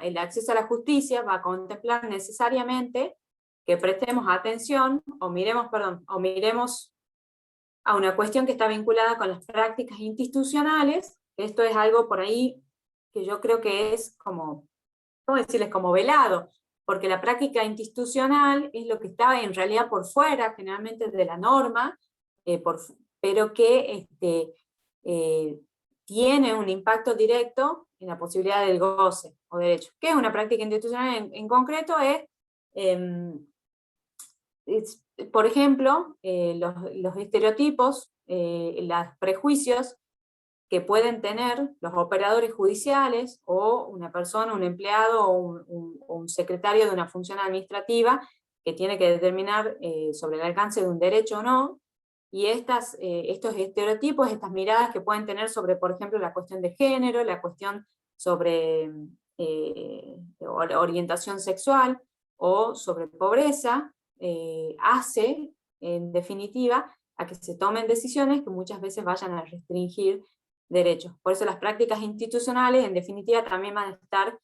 el acceso a la justicia va a contemplar necesariamente que prestemos atención o miremos a una cuestión que está vinculada con las prácticas institucionales. Esto es algo por ahí que yo creo que es como, ¿cómo decirles? Como velado, porque la práctica institucional es lo que está en realidad por fuera, generalmente de la norma, pero que tiene un impacto directo en la posibilidad del goce o derecho. ¿Qué es una práctica institucional? En concreto por ejemplo, los estereotipos, los prejuicios que pueden tener los operadores judiciales o una persona, un empleado o un secretario de una función administrativa que tiene que determinar sobre el alcance de un derecho o no, y estos estereotipos, estas miradas que pueden tener sobre, por ejemplo, la cuestión de género, la cuestión sobre orientación sexual o sobre pobreza, hace, en definitiva, a que se tomen decisiones que muchas veces vayan a restringir derechos. Por eso las prácticas institucionales, en definitiva, también van a estar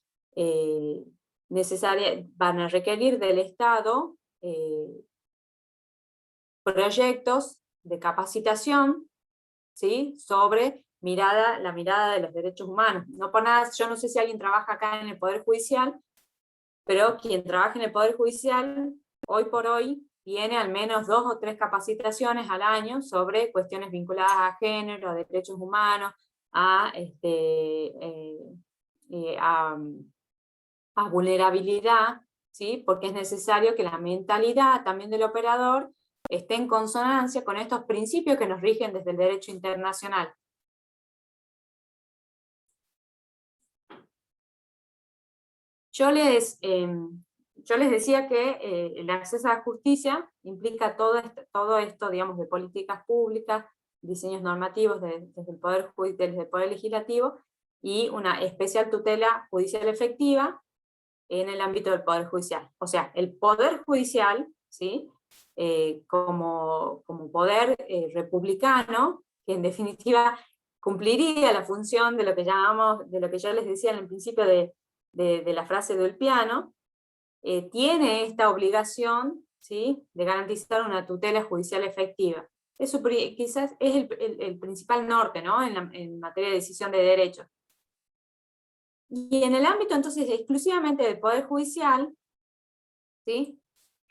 van a requerir del Estado proyectos de capacitación, ¿sí? Sobre la mirada de los derechos humanos. No por nada, yo no sé si alguien trabaja acá en el Poder Judicial, pero quien trabaja en el Poder Judicial, hoy por hoy, tiene al menos 2 o 3 capacitaciones al año sobre cuestiones vinculadas a género, a derechos humanos, a vulnerabilidad, ¿sí? Porque es necesario que la mentalidad también del operador esté en consonancia con estos principios que nos rigen desde el derecho internacional. Yo les decía que el acceso a la justicia implica todo esto, digamos, de políticas públicas, diseños normativos desde el Poder Legislativo, y una especial tutela judicial efectiva en el ámbito del Poder Judicial. O sea, el Poder Judicial, ¿sí? Como poder republicano, que en definitiva cumpliría la función de lo que yo les decía en el principio de la frase del piano, tiene esta obligación, ¿sí? De garantizar una tutela judicial efectiva. Eso quizás es el principal norte, ¿no? En materia de decisión de derechos. Y en el ámbito entonces exclusivamente del Poder Judicial, ¿sí?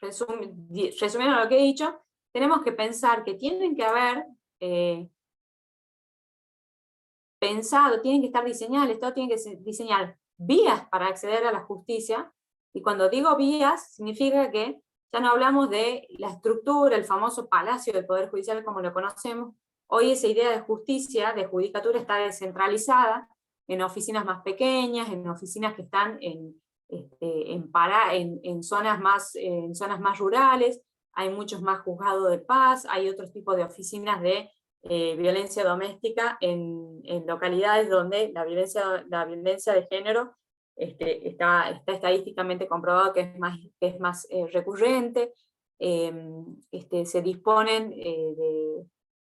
Resumiendo lo que he dicho, tenemos que pensar que tienen que haber tienen que estar diseñadas, el Estado tiene que diseñar vías para acceder a la justicia Y cuando digo vías, significa que ya no hablamos de la estructura, el famoso palacio del Poder Judicial como lo conocemos. Hoy esa idea de justicia, de judicatura, está descentralizada en oficinas más pequeñas, en oficinas que están en zonas más rurales. Hay muchos más juzgados de paz, hay otros tipos de oficinas de violencia doméstica en localidades donde la violencia de género está estadísticamente comprobado que es más recurrente. Se disponen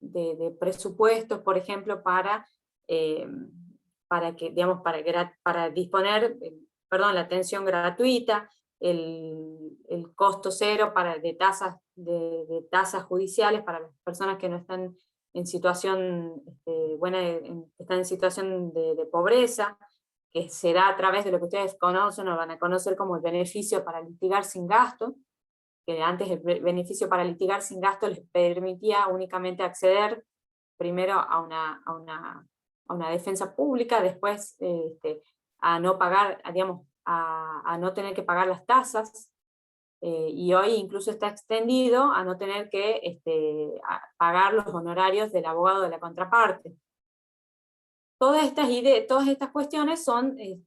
de presupuestos, por ejemplo, para disponer, la atención gratuita, el costo cero de tasas judiciales para las personas que no están en situación están en situación de pobreza, que se da a través de lo que ustedes conocen o van a conocer como el beneficio para litigar sin gasto, que antes el beneficio para litigar sin gasto les permitía únicamente acceder primero a una defensa pública, después a no pagar, a no tener que pagar las tasas, y hoy incluso está extendido a no tener que pagar los honorarios del abogado de la contraparte. Todas estas cuestiones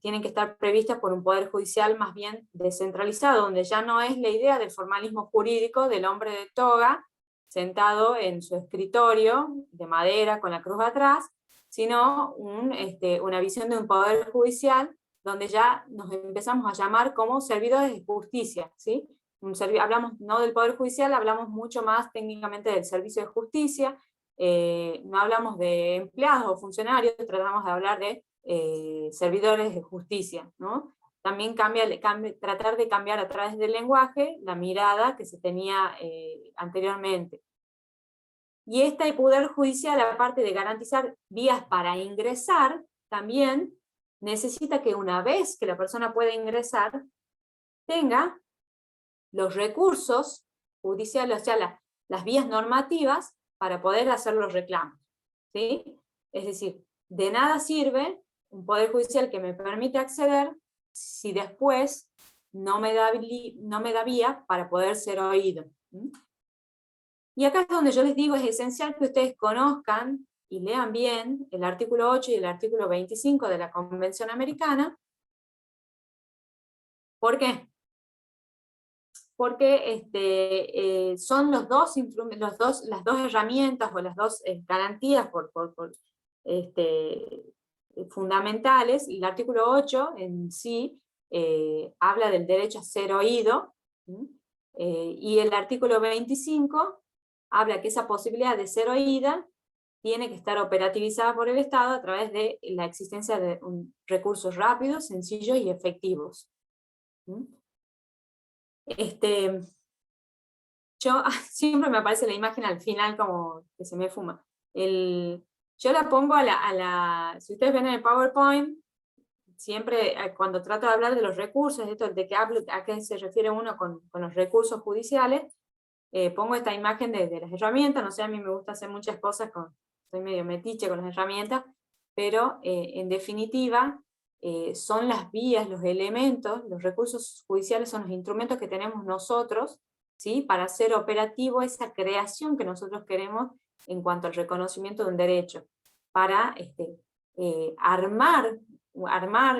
tienen que estar previstas por un poder judicial más bien descentralizado, donde ya no es la idea del formalismo jurídico del hombre de toga sentado en su escritorio de madera con la cruz atrás, sino una visión de un poder judicial donde ya nos empezamos a llamar como servidores de justicia, ¿sí? Hablamos no del poder judicial, hablamos mucho más técnicamente del servicio de justicia. No hablamos de empleados o funcionarios, tratamos de hablar de servidores de justicia, ¿no? También tratar de cambiar a través del lenguaje la mirada que se tenía anteriormente. Y este poder judicial, aparte de garantizar vías para ingresar, también necesita que una vez que la persona pueda ingresar, tenga los recursos judiciales, o sea, las vías normativas para poder hacer los reclamos, ¿sí? Es decir, de nada sirve un poder judicial que me permite acceder si después no me da vía para poder ser oído. Y acá es donde yo les digo, es esencial que ustedes conozcan y lean bien el artículo 8 y el artículo 25 de la Convención Americana. ¿Por qué? Porque son las dos herramientas o las dos garantías fundamentales. El artículo 8 en sí habla del derecho a ser oído, y el artículo 25 habla que esa posibilidad de ser oída tiene que estar operativizada por el Estado a través de la existencia de recursos rápidos, sencillos y efectivos. Siempre me aparece la imagen al final como que se me fuma. Yo la pongo si ustedes ven en el PowerPoint, siempre cuando trato de hablar de los recursos, de que hablo, a qué se refiere uno con los recursos judiciales, pongo esta imagen de las herramientas. No sé, a mí me gusta hacer muchas cosas, soy medio metiche con las herramientas, pero en definitiva, son las vías, los elementos, los recursos judiciales son los instrumentos que tenemos nosotros, ¿sí? Para hacer operativo esa creación que nosotros queremos en cuanto al reconocimiento de un derecho, para armar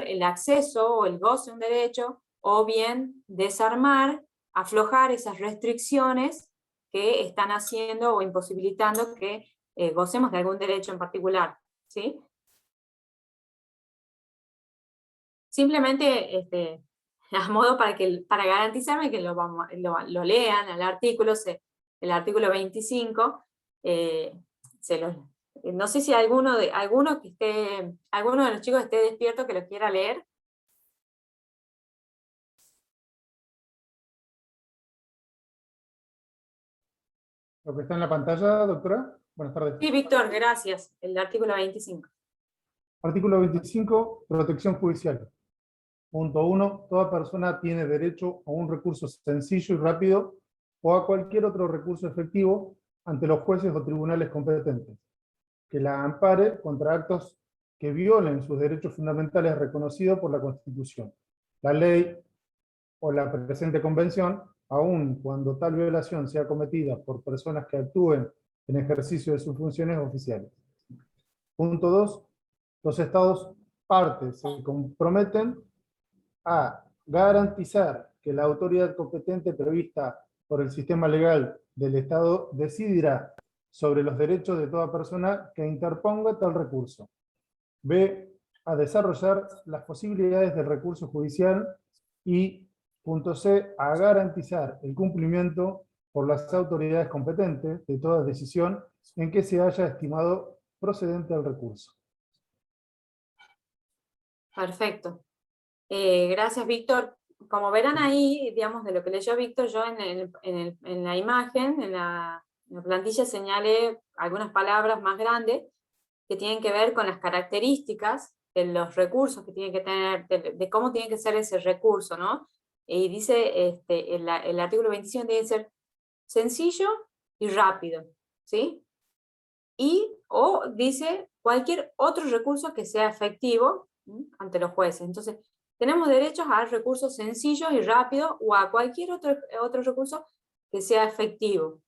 el acceso o el goce de un derecho, o bien desarmar, aflojar esas restricciones que están haciendo o imposibilitando que gocemos de algún derecho en particular, ¿sí? Simplemente a modo para garantizarme que lo lean, el artículo 25, no sé si alguno de los chicos esté despierto que lo quiera leer. Lo que está en la pantalla, doctora. Buenas tardes. Sí, Víctor, gracias. El artículo 25. Artículo 25, protección judicial. Punto 1. Toda persona tiene derecho a un recurso sencillo y rápido o a cualquier otro recurso efectivo ante los jueces o tribunales competentes, que la ampare contra actos que violen sus derechos fundamentales reconocidos por la Constitución, la ley, o la presente convención, aun cuando tal violación sea cometida por personas que actúen en ejercicio de sus funciones oficiales. Punto 2. Los Estados partes se comprometen a garantizar que la autoridad competente prevista por el sistema legal del Estado decidirá sobre los derechos de toda persona que interponga tal recurso. B. A desarrollar las posibilidades del recurso judicial y, punto C, a garantizar el cumplimiento por las autoridades competentes de toda decisión en que se haya estimado procedente al recurso. Perfecto. Gracias, Víctor. Como verán ahí, digamos, de lo que leyó Víctor, yo en la imagen, en la plantilla señalé algunas palabras más grandes que tienen que ver con las características de los recursos que tiene que tener, de cómo tiene que ser ese recurso, ¿no? Y dice, el artículo 25 tiene que ser sencillo y rápido, ¿sí? O dice cualquier otro recurso que sea efectivo ante los jueces. Entonces, tenemos derechos a recursos sencillos y rápidos o a cualquier otro recurso que sea efectivo.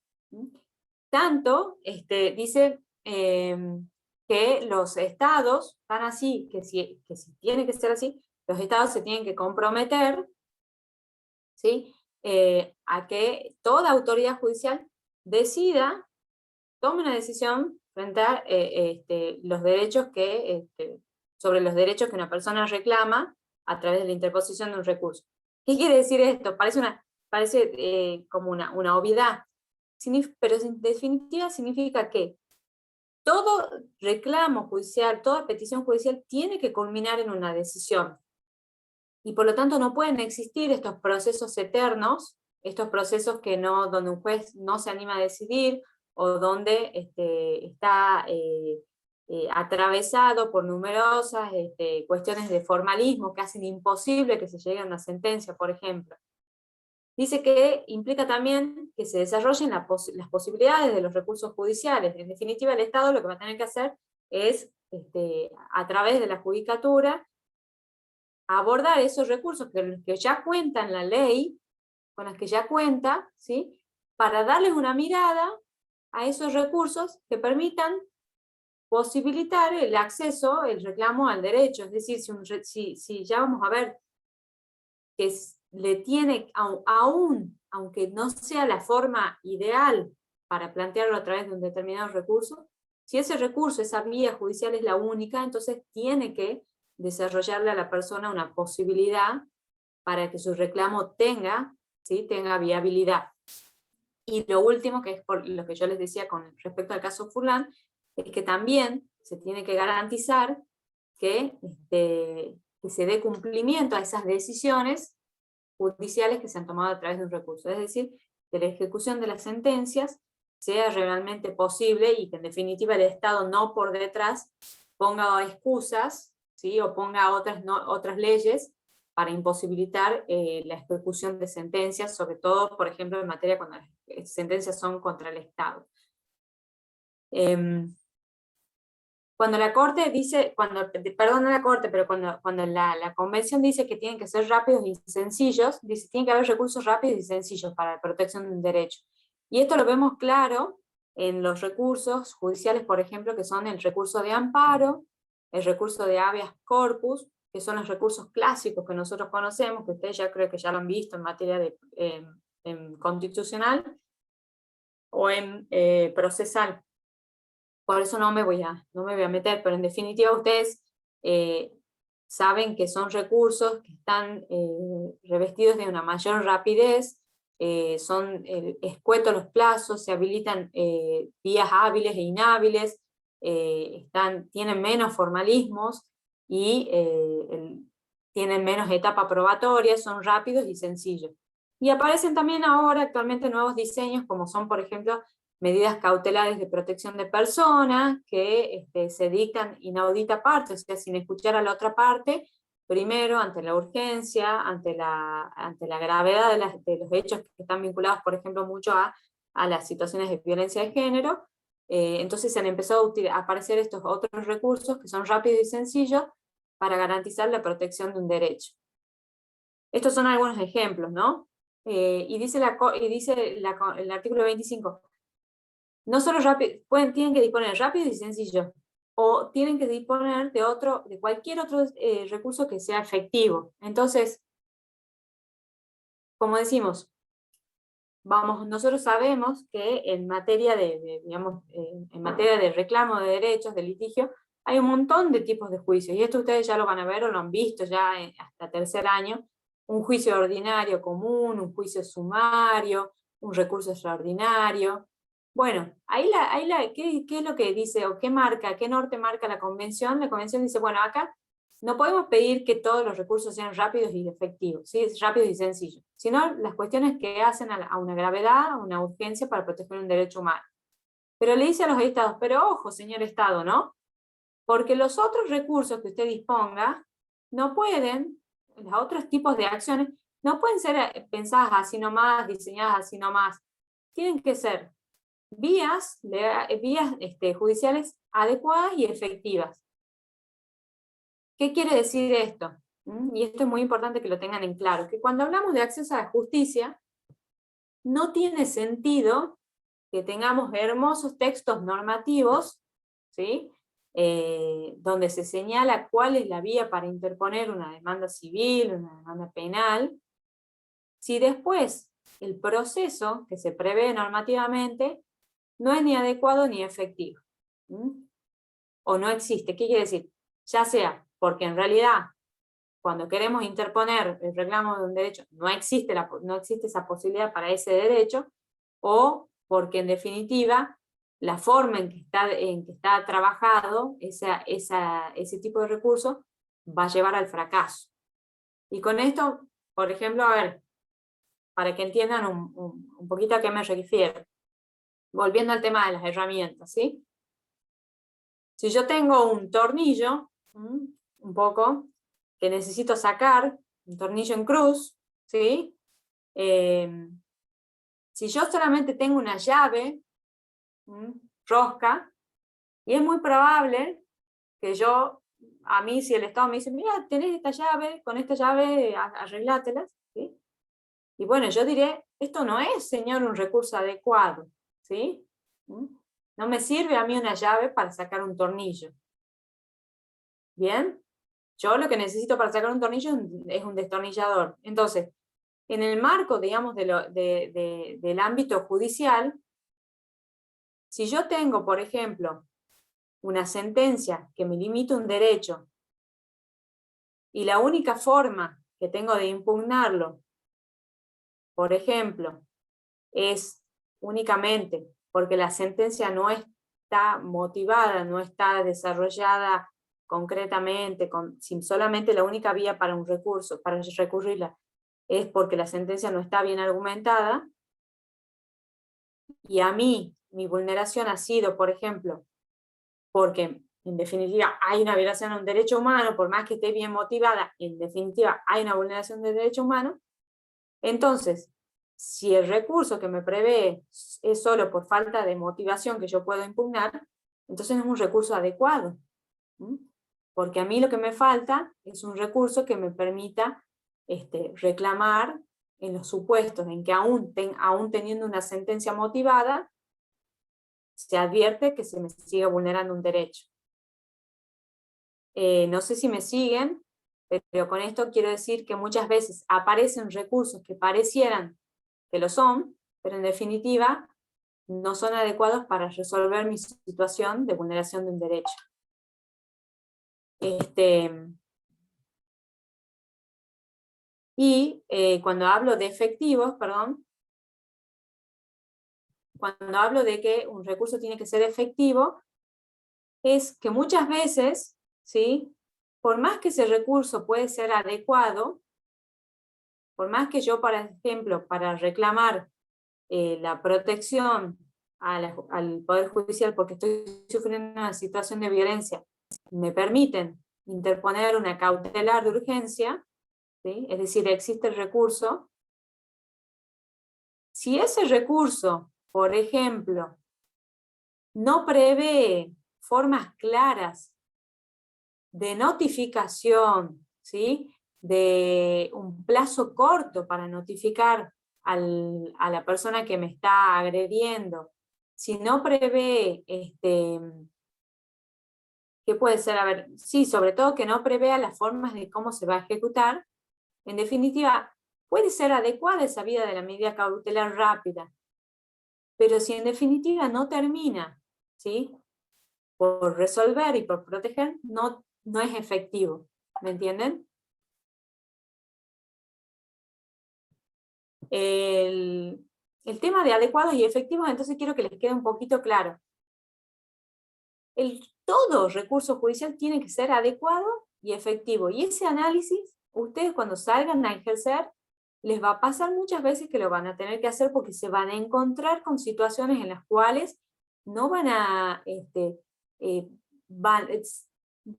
Tanto, dice que los estados están así, que si tiene que ser así, los estados se tienen que comprometer, ¿sí? A que toda autoridad judicial decida, tome una decisión frente a los derechos sobre los derechos que una persona reclama a través de la interposición de un recurso. ¿Qué quiere decir esto? Parece como una obviedad, pero en definitiva significa que todo reclamo judicial, toda petición judicial tiene que culminar en una decisión. Y por lo tanto no pueden existir estos procesos eternos, estos procesos donde un juez no se anima a decidir, o donde está atravesado por numerosas cuestiones de formalismo que hacen imposible que se llegue a una sentencia, por ejemplo. Dice que implica también que se desarrollen las posibilidades de los recursos judiciales. En definitiva, el Estado lo que va a tener que hacer es, a través de la judicatura, abordar esos recursos que ya cuentan la ley, con las que ya cuenta, ¿sí? Para darles una mirada a esos recursos que permitan posibilitar el acceso, el reclamo al derecho. Es decir, si ya vamos a ver que le tiene, aunque no sea la forma ideal para plantearlo a través de un determinado recurso, si ese recurso, esa vía judicial es la única, entonces tiene que desarrollarle a la persona una posibilidad para que su reclamo tenga viabilidad. Y lo último, que es por lo que yo les decía con respecto al caso Furlan, es que también se tiene que garantizar que se dé cumplimiento a esas decisiones judiciales que se han tomado a través de un recurso. Es decir, que la ejecución de las sentencias sea realmente posible y que en definitiva el Estado no por detrás ponga excusas, ¿sí? O ponga otras leyes para imposibilitar la ejecución de sentencias, sobre todo, por ejemplo, en materia cuando las sentencias son contra el Estado. Cuando la Corte dice, cuando la Convención dice que tienen que ser rápidos y sencillos, dice tiene que haber recursos rápidos y sencillos para la protección de un derecho. Y esto lo vemos claro en los recursos judiciales, por ejemplo, que son el recurso de amparo, el recurso de habeas corpus, que son los recursos clásicos que nosotros conocemos, que ustedes ya creo que ya lo han visto en materia en constitucional o en procesal. Por eso no me voy a meter, pero en definitiva ustedes saben que son recursos que están revestidos de una mayor rapidez, son escuetos los plazos, se habilitan vías hábiles e inhábiles, tienen menos formalismos y tienen menos etapa probatoria, son rápidos y sencillos. Y aparecen también ahora actualmente nuevos diseños, como son por ejemplo medidas cautelares de protección de personas que se dictan inaudita parte, o sea, sin escuchar a la otra parte, primero ante la urgencia, ante la gravedad de los hechos que están vinculados, por ejemplo, mucho a las situaciones de violencia de género. Entonces se han empezado a aparecer estos otros recursos que son rápidos y sencillos para garantizar la protección de un derecho. Estos son algunos ejemplos, ¿no? Y dice el artículo 25, no solo tienen que disponer rápido y sencillo, o tienen que disponer de cualquier otro recurso que sea efectivo. Entonces, como decimos, nosotros sabemos que en materia en materia de reclamo de derechos, de litigio, hay un montón de tipos de juicios, y esto ustedes ya lo van a ver o lo han visto ya hasta tercer año: un juicio ordinario común, un juicio sumario, un recurso extraordinario. Bueno, ¿qué es lo que dice, o qué norte marca la convención? La convención dice, bueno, acá no podemos pedir que todos los recursos sean rápidos y efectivos, ¿sí? Rápidos y sencillos, sino las cuestiones que hacen a una gravedad, a una urgencia para proteger un derecho humano. Pero le dice a los estados, pero ojo, señor Estado, ¿no? Porque los otros recursos que usted disponga no pueden, los otros tipos de acciones, no pueden ser pensadas así nomás, diseñadas así nomás. Tienen que ser vías judiciales adecuadas y efectivas. ¿Qué quiere decir esto? Y esto es muy importante que lo tengan en claro, que cuando hablamos de acceso a la justicia, no tiene sentido que tengamos hermosos textos normativos, ¿sí? Donde se señala cuál es la vía para interponer una demanda civil, una demanda penal, si después el proceso que se prevé normativamente no es ni adecuado ni efectivo, o no existe. ¿Qué quiere decir? Ya sea porque en realidad, cuando queremos interponer el reclamo de un derecho, no existe esa posibilidad para ese derecho, o porque en definitiva, la forma en que está trabajado ese tipo de recurso va a llevar al fracaso. Y con esto, por ejemplo, a ver, para que entiendan un poquito a qué me refiero, volviendo al tema de las herramientas, ¿sí? Si yo tengo un tornillo, un poco, que necesito sacar, un tornillo en cruz, ¿sí? Si yo solamente tengo una llave, rosca, y es muy probable que a mí, si el Estado me dice, mira, tenés esta llave, con esta llave arreglátelas, ¿sí? Y bueno, yo diré, esto no es, señor, un recurso adecuado, ¿sí? No me sirve a mí una llave para sacar un tornillo. ¿Bien? Yo lo que necesito para sacar un tornillo es un destornillador. Entonces, en el marco, digamos, del ámbito judicial, si yo tengo, por ejemplo, una sentencia que me limita un derecho, y la única forma que tengo de impugnarlo, por ejemplo, es únicamente porque la sentencia no está motivada, no está desarrollada concretamente, si solamente la única vía para un recurso, para recurrirla, es porque la sentencia no está bien argumentada, y a mí mi vulneración ha sido, por ejemplo, porque en definitiva hay una violación a un derecho humano, por más que esté bien motivada, en definitiva hay una vulneración del derecho humano, entonces, si el recurso que me prevé es solo por falta de motivación que yo puedo impugnar, entonces no es un recurso adecuado. Porque a mí lo que me falta es un recurso que me permita reclamar en los supuestos en que aún teniendo una sentencia motivada, se advierte que se me sigue vulnerando un derecho. No sé si me siguen, pero con esto quiero decir que muchas veces aparecen recursos que parecieran que lo son, pero en definitiva no son adecuados para resolver mi situación de vulneración de un derecho. Y cuando hablo de efectivos, cuando hablo de que un recurso tiene que ser efectivo, es que muchas veces, ¿sí? Por más que ese recurso puede ser adecuado, por más que yo, por ejemplo, para reclamar la protección al Poder Judicial porque estoy sufriendo una situación de violencia, me permiten interponer una cautelar de urgencia, ¿sí? Es decir, existe el recurso. Si ese recurso, por ejemplo, no prevé formas claras de notificación, ¿sí? de un plazo corto para notificar a la persona que me está agrediendo, si no prevé, ¿qué puede ser? A ver, sí, sobre todo que no prevea las formas de cómo se va a ejecutar, en definitiva, puede ser adecuada esa vía de la medida cautelar rápida, pero si en definitiva no termina, ¿sí?, por resolver y por proteger, no es efectivo, ¿me entienden? El tema de adecuados y efectivos, entonces quiero que les quede un poquito claro. Todo recurso judicial tiene que ser adecuado y efectivo, y ese análisis, ustedes cuando salgan a ejercer, les va a pasar muchas veces que lo van a tener que hacer porque se van a encontrar con situaciones en las cuales no van a,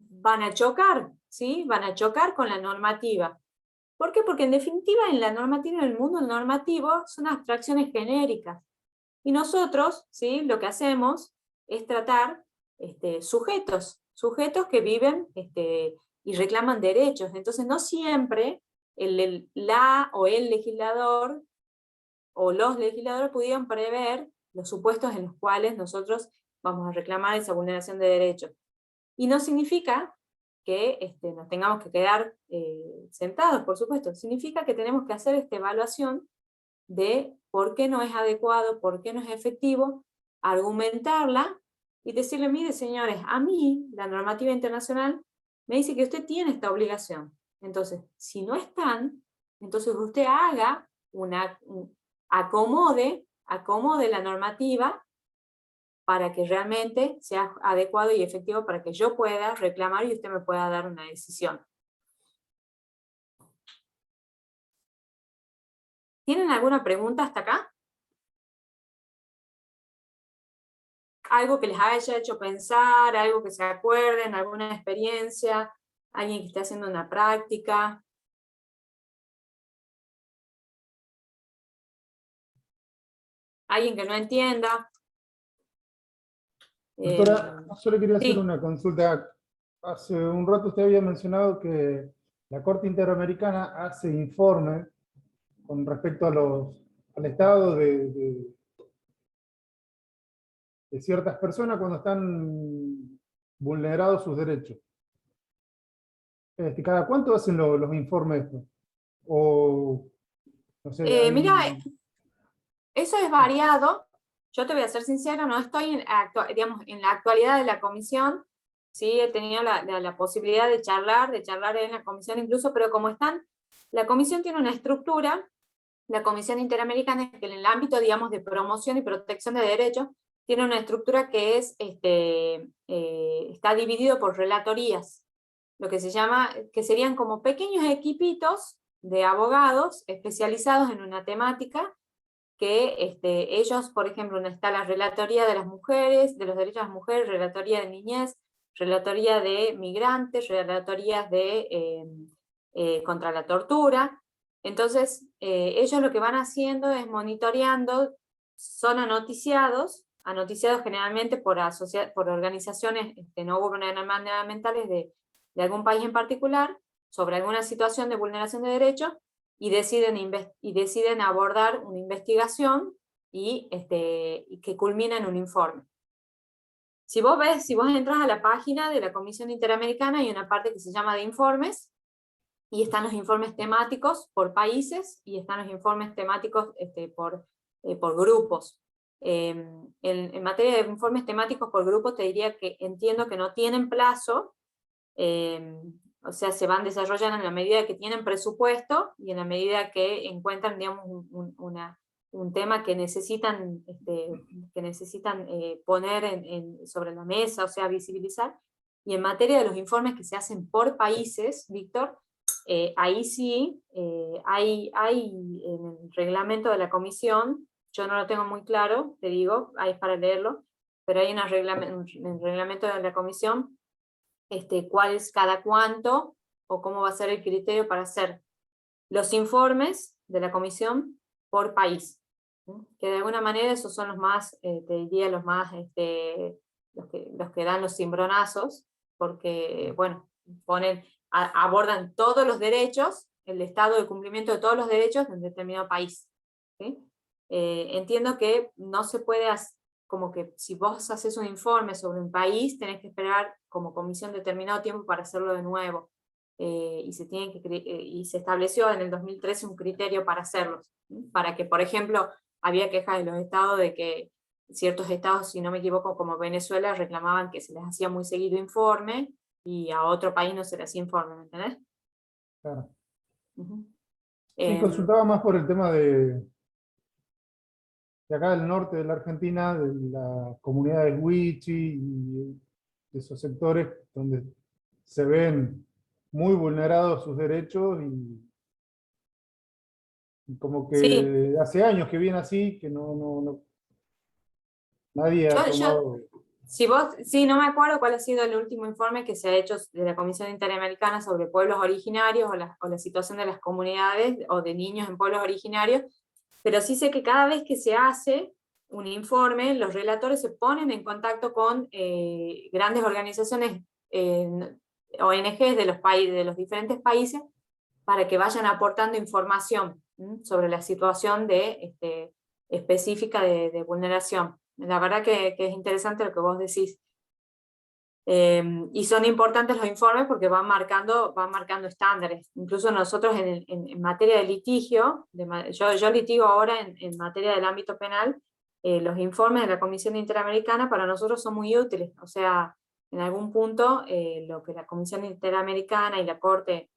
van a chocar, ¿sí? Van a chocar con la normativa. ¿Por qué? Porque en definitiva en la normativa, en el mundo normativo, son abstracciones genéricas. Y nosotros, ¿sí?, lo que hacemos es tratar sujetos que viven y reclaman derechos. Entonces no siempre la o el legislador o los legisladores pudieron prever los supuestos en los cuales nosotros vamos a reclamar esa vulneración de derechos. Y no significa que nos tengamos que quedar sentados, por supuesto. Significa que tenemos que hacer esta evaluación de por qué no es adecuado, por qué no es efectivo, argumentarla y decirle, mire señores, a mí la normativa internacional me dice que usted tiene esta obligación. Entonces, si no están, entonces usted haga acomode la normativa para que realmente sea adecuado y efectivo para que yo pueda reclamar y usted me pueda dar una decisión. ¿Tienen alguna pregunta hasta acá? Algo que les haya hecho pensar, algo que se acuerden, alguna experiencia, alguien que esté haciendo una práctica. Alguien que no entienda. Doctora, yo le quería hacer sí. una consulta. Hace un rato usted había mencionado que la Corte Interamericana hace informe con respecto al estado de ciertas personas cuando están vulnerados sus derechos. ¿Cada cuánto hacen los informes estos? O, no sé, Mira, eso es variado. Yo te voy a ser sincera, no estoy en la actualidad de la comisión. Sí, he tenido la posibilidad de charlar en la comisión incluso, pero como están, la comisión tiene una estructura, la Comisión Interamericana, que en el ámbito, digamos, de promoción y protección de derechos, tiene una estructura que es, está dividido por relatorías, lo que se llama, que serían como pequeños equipitos de abogados especializados en una temática, que ellos, por ejemplo, está la relatoría de las mujeres, de los derechos de las mujeres, relatoría de niñez, relatoría de migrantes, relatorías de contra la tortura. Entonces, ellos lo que van haciendo es monitoreando, son anoticiados generalmente por organizaciones no gubernamentales de algún país en particular, sobre alguna situación de vulneración de derechos, y deciden abordar una investigación y que culmina en un informe. Si vos entras a la página de la Comisión Interamericana, hay una parte que se llama de informes, y están los informes temáticos por países, y están los informes temáticos por grupos. En materia de informes temáticos por grupos, te diría que entiendo que no tienen plazo, o sea, se van desarrollando en la medida que tienen presupuesto, y en la medida que encuentran, digamos, un tema que necesitan, poner sobre la mesa, o sea, visibilizar. Y en materia de los informes que se hacen por países, Víctor, ahí sí, hay en el reglamento de la comisión, yo no lo tengo muy claro, te digo, ahí es para leerlo, pero hay un reglamento de la comisión, cuál es cada cuánto, o cómo va a ser el criterio para hacer los informes de la comisión por país. Que de alguna manera esos son los más, te diría, los más, los que dan los cimbronazos, porque, bueno, ponen abordan todos los derechos, el estado de cumplimiento de todos los derechos de un determinado país. ¿Sí? Entiendo que no se puede hacer, como que si vos haces un informe sobre un país, tenés que esperar como comisión determinado tiempo para hacerlo de nuevo. Y se estableció en el 2013 un criterio para hacerlos. ¿Sí? Para que, por ejemplo, había quejas de los estados de que ciertos estados, si no me equivoco, como Venezuela, reclamaban que se les hacía muy seguido informe, y a otro país no se le hacía informe, ¿me entendés? Claro. Uh-huh. Sí, consultaba más por el tema de acá del norte de la Argentina, de las comunidades Wichi y de esos sectores donde se ven muy vulnerados sus derechos y como que Sí. hace años que viene así, que nadie ha tomado... Sí, no me acuerdo cuál ha sido el último informe que se ha hecho de la Comisión Interamericana sobre pueblos originarios o la situación de las comunidades o de niños en pueblos originarios, pero sí sé que cada vez que se hace un informe, los relatores se ponen en contacto con grandes organizaciones, ONGs de los diferentes países, para que vayan aportando información sobre la situación específica de vulneración. La verdad que es interesante lo que vos decís. Y son importantes los informes porque van marcando estándares. Incluso nosotros en materia de litigio, yo litigo ahora en materia del ámbito penal, los informes de la Comisión Interamericana para nosotros son muy útiles. O sea, en algún punto lo que la Comisión Interamericana y la Corte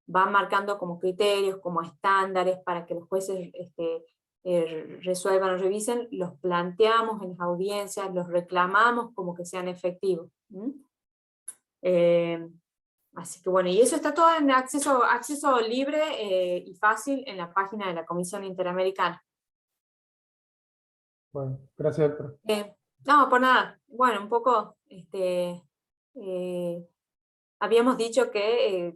van marcando como criterios, como estándares para que los jueces resuelvan o revisen, los planteamos en las audiencias, los reclamamos como que sean efectivos. Así que bueno, y eso está todo en acceso libre y fácil en la página de la Comisión Interamericana. Bueno, gracias, Héctor. No, por nada. Bueno, un poco, habíamos dicho que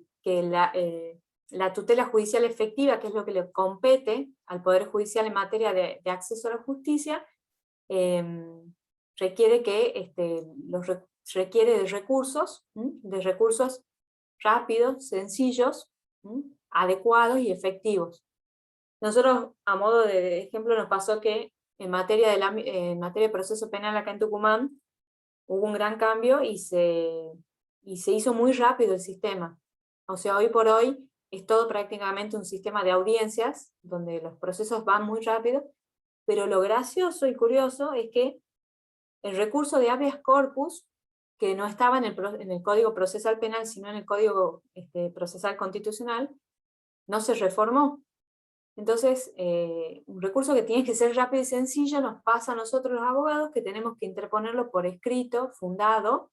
la tutela judicial efectiva, que es lo que le compete al Poder Judicial en materia de acceso a la justicia, requiere requiere de recursos rápidos, sencillos, adecuados y efectivos. Nosotros, a modo de ejemplo, nos pasó que en materia de proceso penal acá en Tucumán, hubo un gran cambio y se hizo muy rápido el sistema. O sea, hoy por hoy es todo prácticamente un sistema de audiencias, donde los procesos van muy rápido, pero lo gracioso y curioso es que el recurso de habeas corpus, que no estaba en el Código Procesal Penal, sino en el Código Procesal Constitucional, no se reformó. Entonces, un recurso que tiene que ser rápido y sencillo nos pasa a nosotros los abogados, que tenemos que interponerlo por escrito, fundado,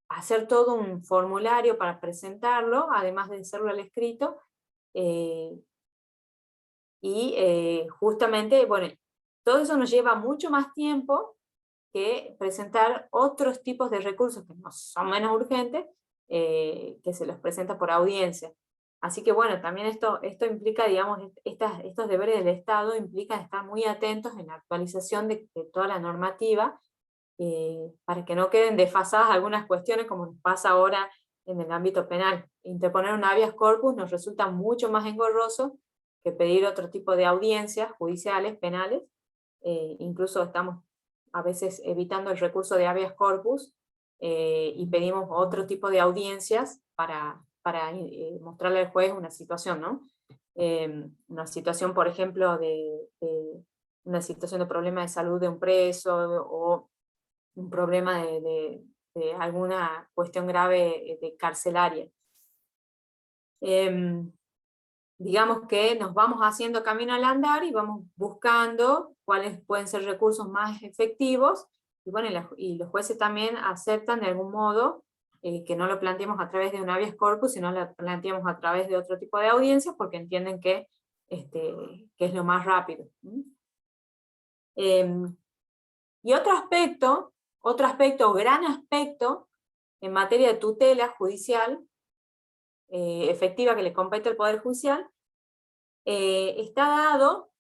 hacer todo un formulario para presentarlo, además de hacerlo al escrito, justamente, bueno, todo eso nos lleva mucho más tiempo que presentar otros tipos de recursos que no son menos urgentes, que se los presenta por audiencia. Así que bueno, también esto implica, digamos, estos deberes del Estado implican estar muy atentos en la actualización de toda la normativa, para que no queden desfasadas algunas cuestiones como nos pasa ahora en el ámbito penal. Interponer un habeas corpus nos resulta mucho más engorroso que pedir otro tipo de audiencias judiciales, penales. Incluso estamos a veces evitando el recurso de habeas corpus y pedimos otro tipo de audiencias para mostrarle al juez una situación, ¿no? Una situación, por ejemplo, una situación de problema de salud de un preso, o un problema de alguna cuestión grave de carcelaria. Digamos que nos vamos haciendo camino al andar y vamos buscando cuáles pueden ser recursos más efectivos, y bueno, y los jueces también aceptan de algún modo que no lo planteemos a través de un habeas corpus, sino lo planteemos a través de otro tipo de audiencias, porque entienden que es lo más rápido. Y otro aspecto, gran aspecto, en materia de tutela judicial efectiva que le compete al Poder Judicial, está dado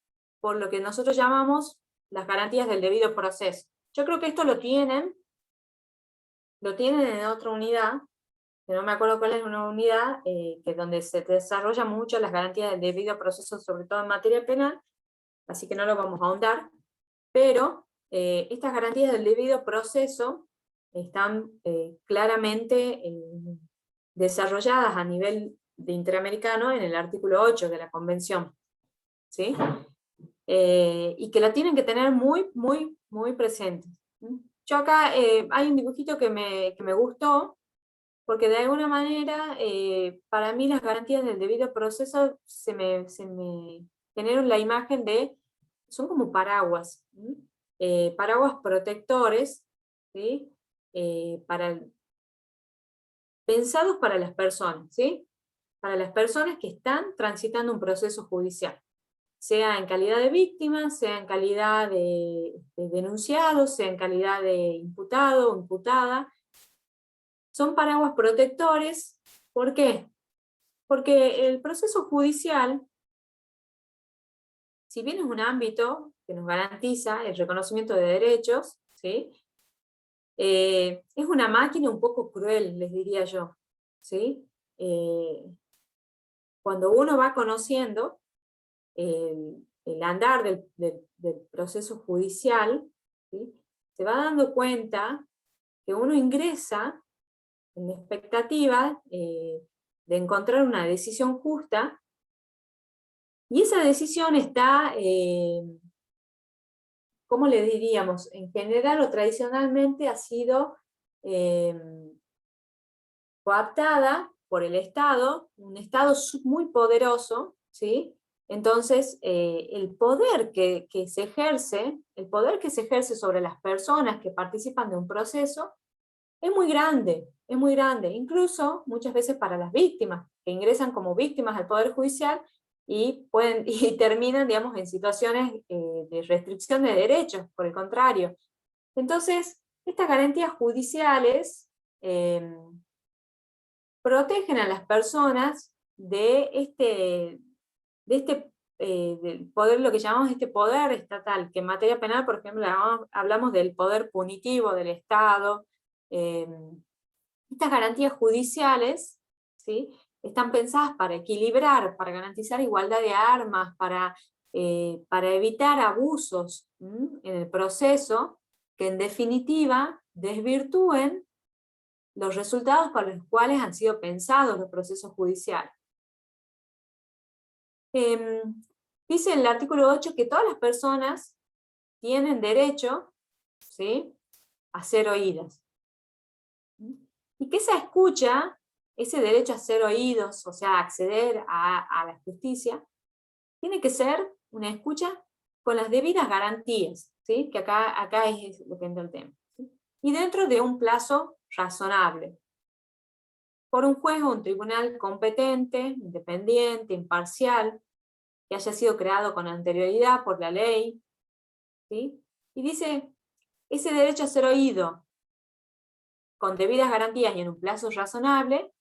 por lo que nosotros llamamos las garantías del debido proceso. Yo creo que esto lo tienen en otra unidad, que no me acuerdo cuál es una unidad, que es donde se desarrollan mucho las garantías del debido proceso, sobre todo en materia penal, así que no lo vamos a ahondar, pero estas garantías del debido proceso están claramente desarrolladas a nivel de interamericano en el artículo 8 de la Convención, ¿sí? Y que la tienen que tener muy, muy, muy presente. Yo acá hay un dibujito que me gustó, porque de alguna manera, para mí las garantías del debido proceso se me generan la imagen de, son como paraguas, paraguas protectores, ¿sí? Pensados para las personas, ¿sí? Para las personas que están transitando un proceso judicial, sea en calidad de víctima, sea en calidad de denunciado, sea en calidad de imputado o imputada. Son paraguas protectores. ¿Por qué? Porque el proceso judicial, si bien es un ámbito que nos garantiza el reconocimiento de derechos, ¿sí? Es una máquina un poco cruel, les diría yo, ¿sí? Cuando uno va conociendo el andar del proceso judicial, ¿sí? Se va dando cuenta que uno ingresa en la expectativa de encontrar una decisión justa, y esa decisión está, ¿cómo le diríamos? En general o tradicionalmente ha sido coaptada por el Estado, un Estado muy poderoso, ¿sí? Entonces, el poder que se ejerce sobre las personas que participan de un proceso es muy grande, incluso muchas veces para las víctimas, que ingresan como víctimas al Poder Judicial y terminan, digamos, en situaciones de restricción de derechos, por el contrario. Entonces, estas garantías judiciales protegen a las personas del poder, lo que llamamos este poder estatal, que en materia penal, por ejemplo, hablamos del poder punitivo del Estado. Estas garantías judiciales, ¿sí? Están pensadas para equilibrar, para garantizar igualdad de armas, para evitar abusos en el proceso, que en definitiva desvirtúen los resultados para los cuales han sido pensados los procesos judiciales. Dice el artículo 8 que todas las personas tienen derecho, ¿sí?, a ser oídas. Y que esa escucha, ese derecho a ser oídos, o sea, acceder a la justicia, tiene que ser una escucha con las debidas garantías, ¿sí?, que acá es lo que entra el tema, ¿sí?, y dentro de un plazo razonable, por un juez o un tribunal competente, independiente, imparcial, que haya sido creado con anterioridad por la ley, ¿sí? Y dice, ese derecho a ser oído con debidas garantías y en un plazo razonable,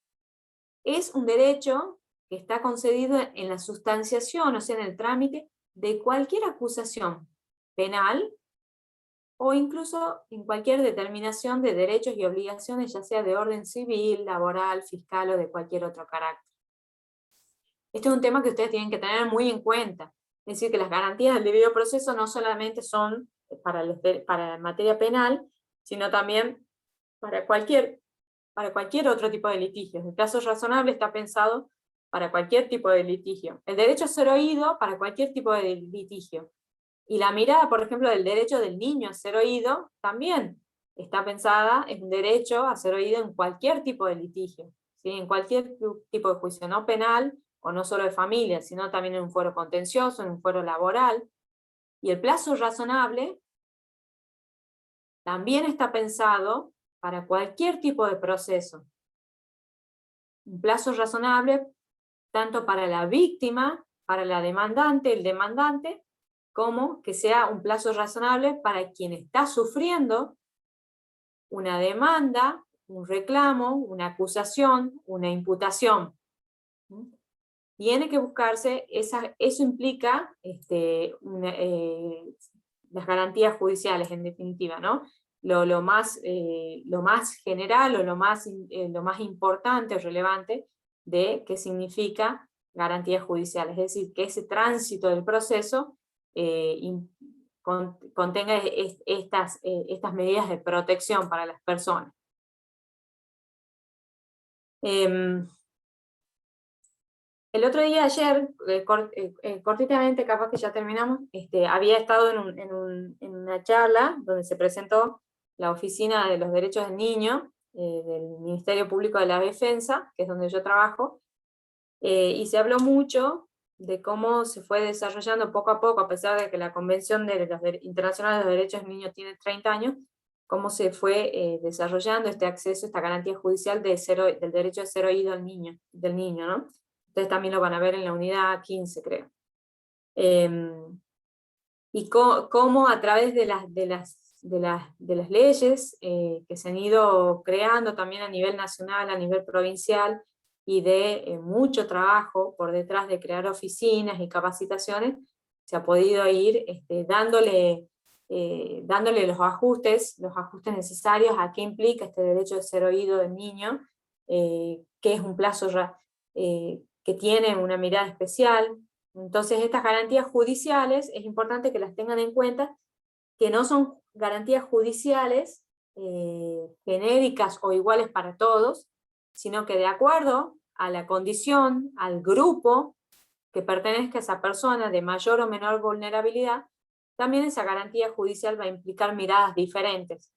es un derecho que está concedido en la sustanciación, o sea, en el trámite de cualquier acusación penal, o incluso en cualquier determinación de derechos y obligaciones, ya sea de orden civil, laboral, fiscal o de cualquier otro carácter. Este es un tema que ustedes tienen que tener muy en cuenta. Es decir, que las garantías del debido proceso no solamente son para la materia penal, sino también para cualquier otro tipo de litigio. El plazo razonable está pensado para cualquier tipo de litigio. El derecho a ser oído para cualquier tipo de litigio. Y la mirada, por ejemplo, del derecho del niño a ser oído, también está pensada, es un derecho a ser oído en cualquier tipo de litigio, ¿sí?, en cualquier tipo de juicio, no penal, o no solo de familia, sino también en un fuero contencioso, en un fuero laboral. Y el plazo razonable también está pensado para cualquier tipo de proceso. Un plazo razonable tanto para la víctima, para la demandante, el demandante, como que sea un plazo razonable para quien está sufriendo una demanda, un reclamo, una acusación, una imputación. Tiene que buscarse, eso implica las garantías judiciales, en definitiva, ¿no? lo más general o lo más importante o relevante de qué significa garantía judicial, es decir, que ese tránsito del proceso contenga estas medidas de protección para las personas. El otro día, ayer, cortitamente, capaz que ya terminamos, había estado en una charla donde se presentó la Oficina de los Derechos del Niño, del Ministerio Público de la Defensa, que es donde yo trabajo, y se habló mucho de cómo se fue desarrollando poco a poco, a pesar de que la Convención Internacional de los Derechos del Niño tiene 30 años, cómo se fue desarrollando este acceso, esta garantía judicial del derecho de ser oído del niño, ¿no? Ustedes también lo van a ver en la unidad 15, creo. Y cómo a través de las leyes que se han ido creando también a nivel nacional, a nivel provincial, y de mucho trabajo por detrás de crear oficinas y capacitaciones, se ha podido ir dándole los ajustes necesarios a qué implica este derecho de ser oído del niño, que es un plazo que tiene una mirada especial. Entonces estas garantías judiciales es importante que las tengan en cuenta, que no son garantías judiciales genéricas o iguales para todos, sino que de acuerdo a la condición, al grupo que pertenezca a esa persona de mayor o menor vulnerabilidad, también esa garantía judicial va a implicar miradas diferentes.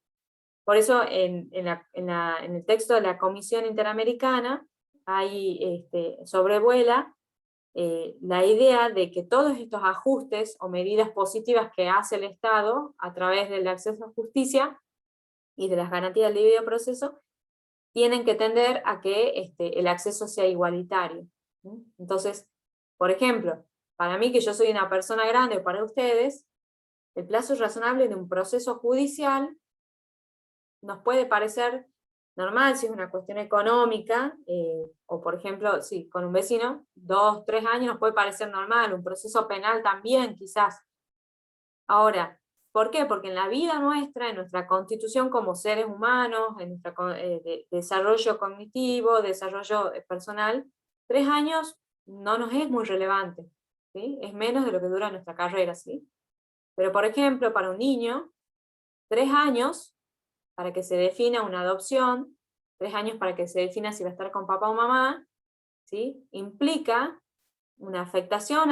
Por eso en el texto de la Comisión Interamericana ahí sobrevuela la idea de que todos estos ajustes o medidas positivas que hace el Estado a través del acceso a justicia y de las garantías del debido proceso tienen que tender a que el acceso sea igualitario. Entonces, por ejemplo, para mí que yo soy una persona grande o para ustedes, el plazo razonable de un proceso judicial nos puede parecer normal si es una cuestión económica, o por ejemplo, sí, con un vecino, 2, 3 años nos puede parecer normal, un proceso penal también quizás. Ahora, ¿por qué? Porque en la vida nuestra, en nuestra constitución como seres humanos, en nuestro desarrollo cognitivo, desarrollo personal, 3 años no nos es muy relevante, ¿sí? Es menos de lo que dura nuestra carrera, ¿sí? Pero por ejemplo, para un niño, 3 años para que se defina una adopción, 3 años para que se defina si va a estar con papá o mamá, ¿sí? Implica una afectación,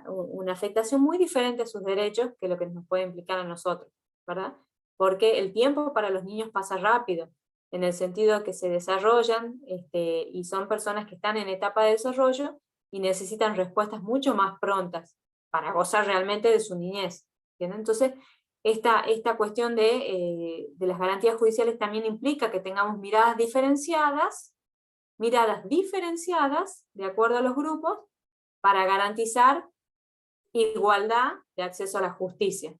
una afectación muy diferente a sus derechos que lo que nos puede implicar a nosotros, ¿verdad? Porque el tiempo para los niños pasa rápido, en el sentido de que se desarrollan y son personas que están en etapa de desarrollo y necesitan respuestas mucho más prontas para gozar realmente de su niñez, ¿entienden? Entonces, esta cuestión de las garantías judiciales también implica que tengamos miradas diferenciadas de acuerdo a los grupos, para garantizar igualdad de acceso a la justicia.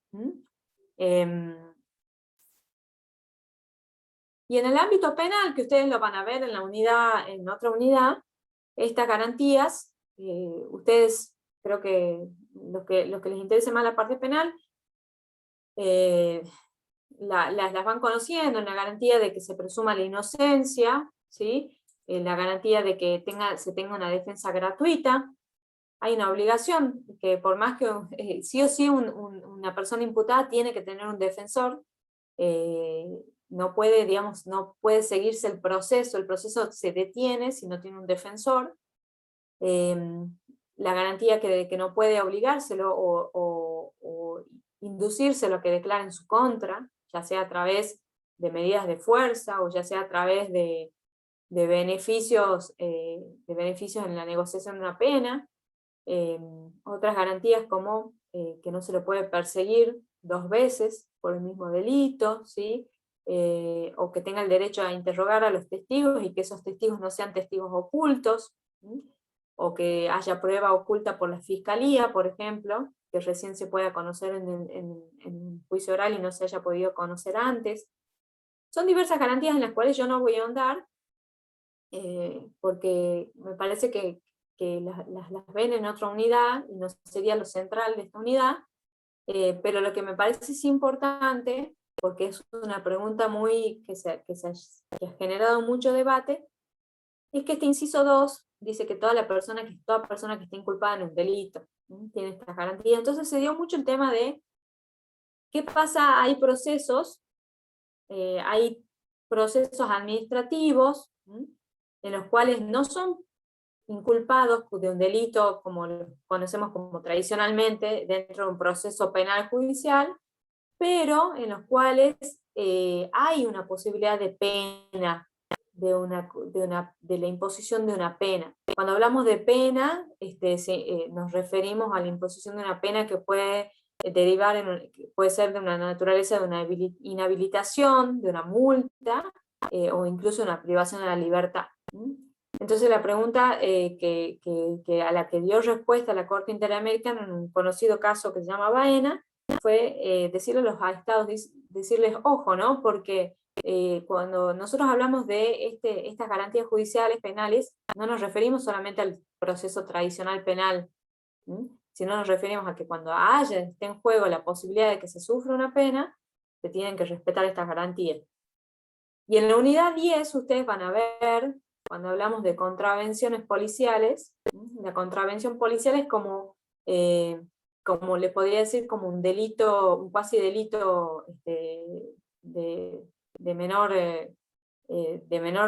Y en el ámbito penal, que ustedes lo van a ver en otra unidad, estas garantías, ustedes, creo que los que les interese más la parte penal, las van conociendo, en la garantía de que se presuma la inocencia, ¿sí? La garantía de que se tenga una defensa gratuita. Hay una obligación, que por más que sí o sí una persona imputada tiene que tener un defensor, no puede seguirse el proceso se detiene si no tiene un defensor. La garantía de que no puede obligárselo o inducírselo a que declare en su contra, ya sea a través de medidas de fuerza o ya sea a través de beneficios en la negociación de una pena. Otras garantías como que no se le puede perseguir 2 veces por el mismo delito, ¿sí? O que tenga el derecho a interrogar a los testigos y que esos testigos no sean testigos ocultos, ¿sí? O que haya prueba oculta por la fiscalía, por ejemplo, que recién se pueda conocer en juicio oral y no se haya podido conocer antes. Son diversas garantías en las cuales yo no voy a ahondar, porque me parece que las ven en otra unidad, y no sería lo central de esta unidad, pero lo que me parece es importante porque es una pregunta que ha generado mucho debate, es que este inciso 2 dice que toda persona que esté inculpada en un delito tiene estas garantías. Entonces se dio mucho el tema de qué pasa, hay procesos administrativos en los cuales no son inculpados de un delito como lo conocemos como tradicionalmente dentro de un proceso penal judicial, pero en los cuales hay una posibilidad de pena, de la imposición de una pena. Cuando hablamos de pena, nos referimos a la imposición de una pena que puede puede ser de una naturaleza de una inhabilitación, de una multa, o incluso una privación de la libertad. Entonces la pregunta a la que dio respuesta la Corte Interamericana en un conocido caso que se llama Baena, fue decirle a los estados, decirles ojo, ¿no? Porque cuando nosotros hablamos de estas garantías judiciales penales, no nos referimos solamente al proceso tradicional penal, sino nos referimos a que cuando esté en juego la posibilidad de que se sufra una pena, se tienen que respetar estas garantías. Y en la unidad 10 ustedes van a ver, cuando hablamos de contravenciones policiales, la contravención policial es como les podría decir, como un delito, un cuasi delito de menor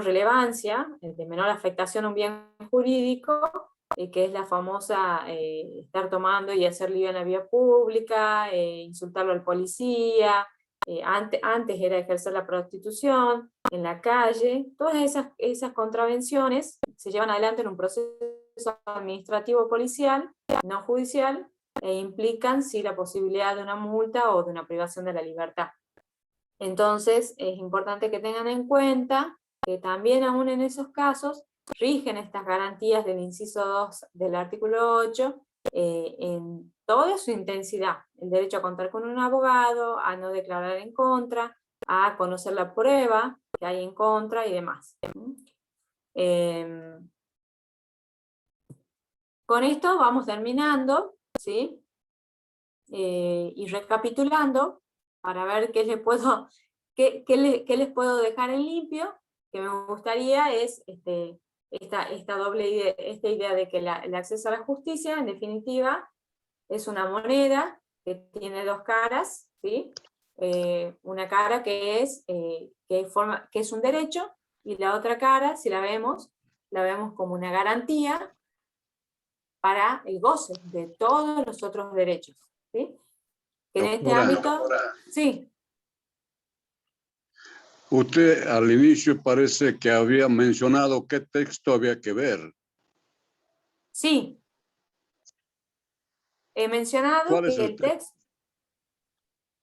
relevancia, de menor afectación a un bien jurídico, que es la famosa estar tomando y hacer lío en la vía pública, insultarlo al policía, antes era ejercer la prostitución, en la calle. Todas esas contravenciones se llevan adelante en un proceso administrativo policial, no judicial, e implican sí la posibilidad de una multa o de una privación de la libertad. Entonces es importante que tengan en cuenta que también aún en esos casos rigen estas garantías del inciso 2 del artículo 8 en toda su intensidad. El derecho a contar con un abogado, a no declarar en contra, a conocer la prueba que hay en contra y demás. Con esto vamos terminando, ¿sí? Y recapitulando, para ver qué les puedo dejar en limpio, que me gustaría es esta idea de que el acceso a la justicia, en definitiva, es una moneda que tiene dos caras, ¿sí? Una cara que es un derecho, y la otra cara, si la vemos como una garantía para el goce de todos los otros derechos, ¿sí? En este ámbito, sí. Usted al inicio parece que había mencionado qué texto había que ver. Sí. He mencionado que el texto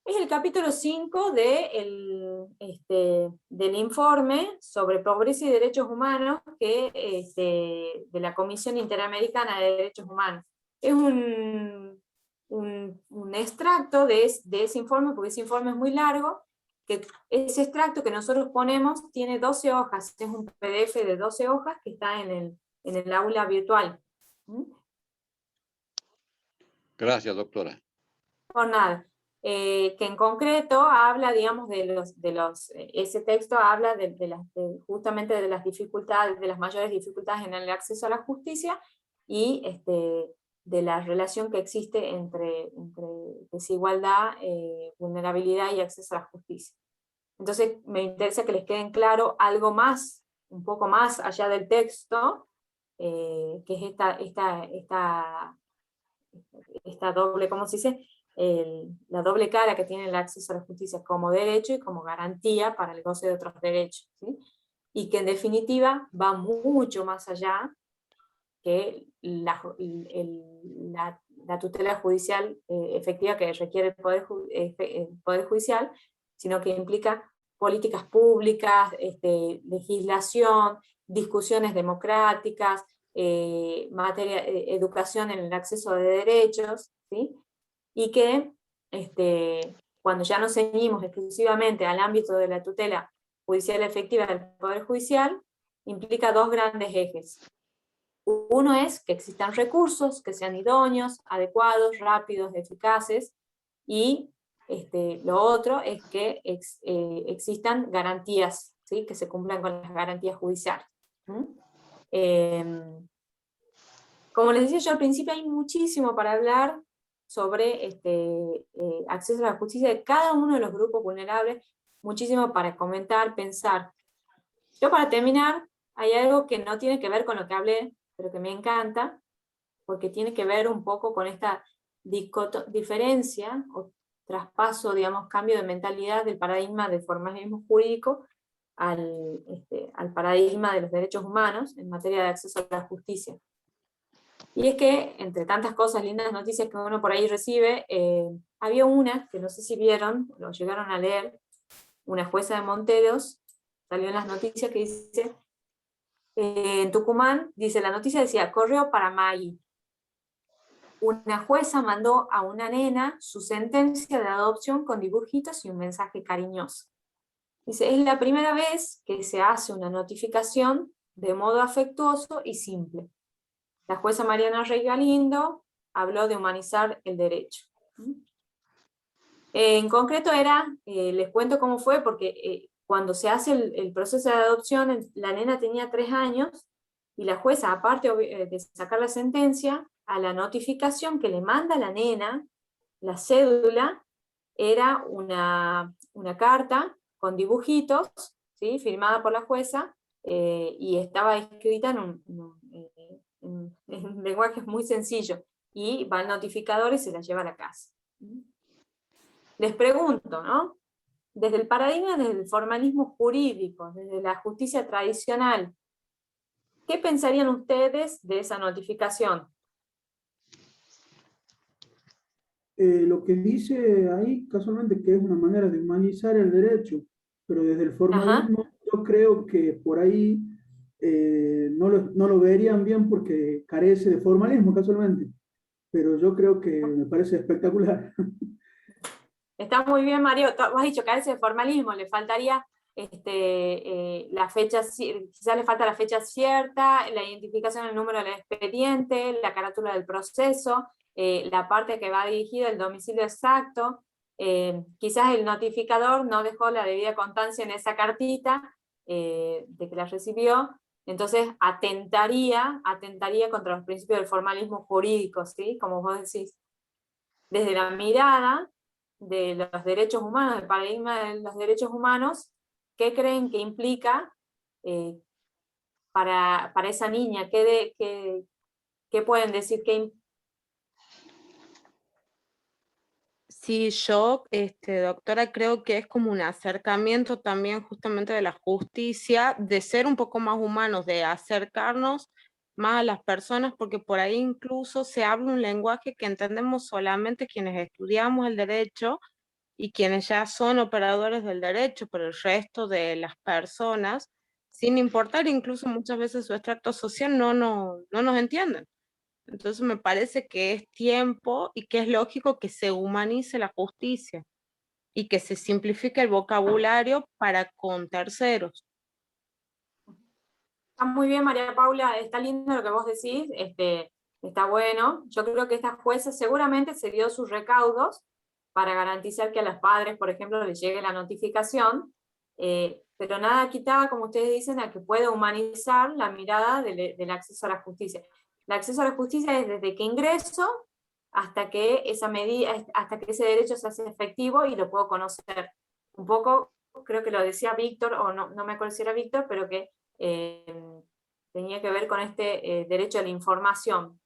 es el capítulo 5 del informe sobre pobreza y derechos humanos de la Comisión Interamericana de Derechos Humanos. Es un extracto de ese informe, porque ese informe es muy largo, que ese extracto que nosotros ponemos tiene 12 hojas, es un PDF de 12 hojas que está en el aula virtual. Gracias, doctora. Por nada. Que en concreto habla, digamos, ese texto habla justamente de las dificultades, de las mayores dificultades en el acceso a la justicia, y de la relación que existe entre desigualdad, vulnerabilidad y acceso a la justicia. Entonces me interesa que les queden claro algo más, un poco más allá del texto, que es esta doble, ¿cómo se dice? La doble cara que tiene el acceso a la justicia como derecho y como garantía para el goce de otros derechos, ¿sí? Y que en definitiva va mucho más allá que la tutela judicial efectiva que requiere el Poder Judicial, sino que implica políticas públicas, legislación, discusiones democráticas, educación en el acceso de derechos, ¿sí? Y que cuando ya nos ceñimos exclusivamente al ámbito de la tutela judicial efectiva del Poder Judicial, implica dos grandes ejes. Uno es que existan recursos que sean idóneos, adecuados, rápidos, eficaces, y lo otro es que existan garantías, ¿sí? Que se cumplan con las garantías judiciales. Como les decía yo al principio, hay muchísimo para hablar sobre acceso a la justicia de cada uno de los grupos vulnerables, muchísimo para comentar, pensar. Yo para terminar, hay algo que no tiene que ver con lo que hablé, pero que me encanta, porque tiene que ver un poco con esta diferencia o traspaso, digamos, cambio de mentalidad del paradigma del formalismo jurídico al paradigma de los derechos humanos en materia de acceso a la justicia. Y es que, entre tantas cosas, lindas noticias que uno por ahí recibe, había una, que no sé si vieron, lo llegaron a leer, una jueza de Monteros, salió en las noticias que dice, en Tucumán, dice, la noticia decía, correo para Maggie. Una jueza mandó a una nena su sentencia de adopción con dibujitos y un mensaje cariñoso. Dice, es la primera vez que se hace una notificación de modo afectuoso y simple. La jueza Mariana Rey Galindo habló de humanizar el derecho. En concreto les cuento cómo fue, porque cuando se hace el proceso de adopción, la nena tenía 3 años, y la jueza, aparte de sacar la sentencia, a la notificación que le manda la nena, la cédula, era una carta con dibujitos, ¿sí? Firmada por la jueza, y estaba escrita en un lenguaje muy sencillo, y va al notificador y se la lleva a la casa. Les pregunto, ¿no? Desde el paradigma del formalismo jurídico, desde la justicia tradicional, ¿qué pensarían ustedes de esa notificación? Lo que dice ahí, casualmente, que es una manera de humanizar el derecho, pero desde el formalismo, yo creo que por ahí no lo verían bien porque carece de formalismo, casualmente. Pero yo creo que me parece espectacular. Está muy bien, Mario. Vos has dicho que carece de formalismo, le faltaría la fecha, quizás le falta la fecha cierta, la identificación del número del expediente, la carátula del proceso, la parte que va dirigida al domicilio exacto. Quizás el notificador no dejó la debida constancia en esa cartita de que la recibió, entonces atentaría contra los principios del formalismo jurídico, ¿sí? Como vos decís. Desde la mirada de los derechos humanos, del paradigma de los derechos humanos, ¿qué creen que implica para esa niña? ¿Qué pueden decir? Sí, yo, doctora, creo que es como un acercamiento también justamente de la justicia, de ser un poco más humanos, de acercarnos más a las personas, porque por ahí incluso se habla un lenguaje que entendemos solamente quienes estudiamos el derecho y quienes ya son operadores del derecho, pero el resto de las personas, sin importar incluso muchas veces su extracto social, no nos entienden. Entonces me parece que es tiempo y que es lógico que se humanice la justicia y que se simplifique el vocabulario para con terceros. Está muy bien, María Paula, está lindo lo que vos decís, está bueno. Yo creo que esta jueza seguramente se dio sus recaudos para garantizar que a los padres, por ejemplo, les llegue la notificación, pero nada quitaba, como ustedes dicen, a que pueda humanizar la mirada del acceso a la justicia. El acceso a la justicia es desde que ingreso hasta que hasta que ese derecho se hace efectivo y lo puedo conocer. Un poco, creo que lo decía Víctor, o no me acuerdo si era Víctor, pero que tenía que ver con este derecho a la información.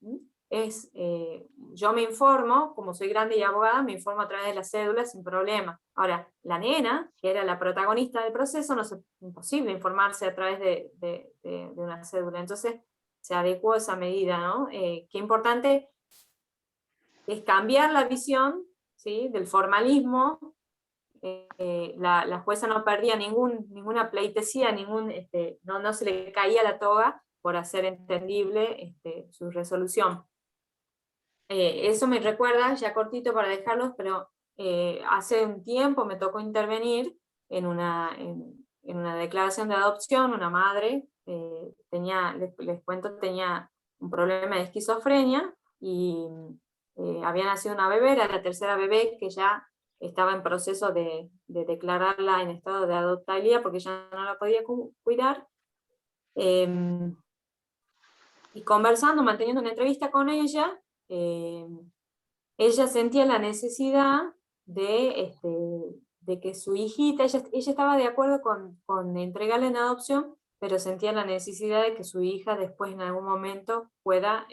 Yo me informo, como soy grande y abogada, me informo a través de las cédulas sin problema. Ahora, la nena, que era la protagonista del proceso, es imposible informarse a través de una cédula. Entonces, se adecuó esa medida, ¿no? Qué importante es cambiar la visión, ¿sí? Del formalismo. La jueza no perdía ninguna pleitesía, no se le caía la toga por hacer entendible su resolución. Eso me recuerda, ya cortito para dejarlos, pero hace un tiempo me tocó intervenir en una declaración de adopción. Una madre les cuento, tenía un problema de esquizofrenia y había nacido una bebé, era la tercera bebé que ya estaba en proceso de declararla en estado de adoptabilidad porque ya no la podía cuidar. Y conversando, manteniendo una entrevista con ella, ella sentía la necesidad de que su hijita, ella estaba de acuerdo con entregarla en adopción, pero sentía la necesidad de que su hija después en algún momento pueda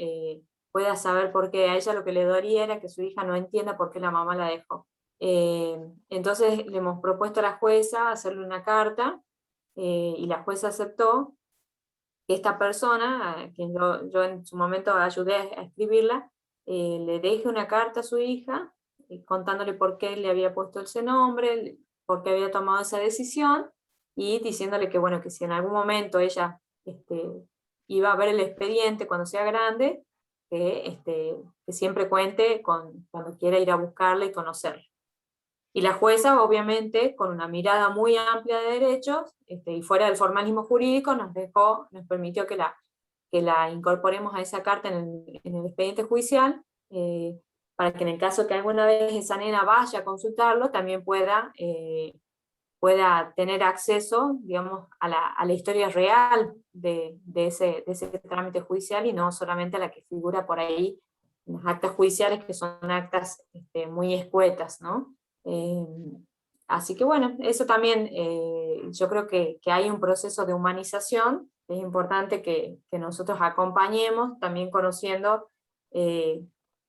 saber por qué. A ella lo que le dolía era que su hija no entienda por qué la mamá la dejó. Entonces le hemos propuesto a la jueza hacerle una carta, y la jueza aceptó que esta persona, a quien yo en su momento ayudé a escribirla, le deje una carta a su hija, contándole por qué le había puesto ese nombre, por qué había tomado esa decisión, y diciéndole que, bueno, que si en algún momento ella iba a ver el expediente cuando sea grande, que siempre cuente cuando quiera ir a buscarla y conocerla. Y la jueza, obviamente, con una mirada muy amplia de derechos, y fuera del formalismo jurídico, nos permitió que la incorporemos a esa carta en el expediente judicial, para que en el caso que alguna vez esa nena vaya a consultarlo, también pueda tener acceso, digamos, a la historia real de ese trámite judicial, y no solamente a la que figura por ahí en las actas judiciales, que son actas muy escuetas, ¿no? Así que bueno, eso también, yo creo que hay un proceso de humanización. Es importante que nosotros acompañemos, también conociendo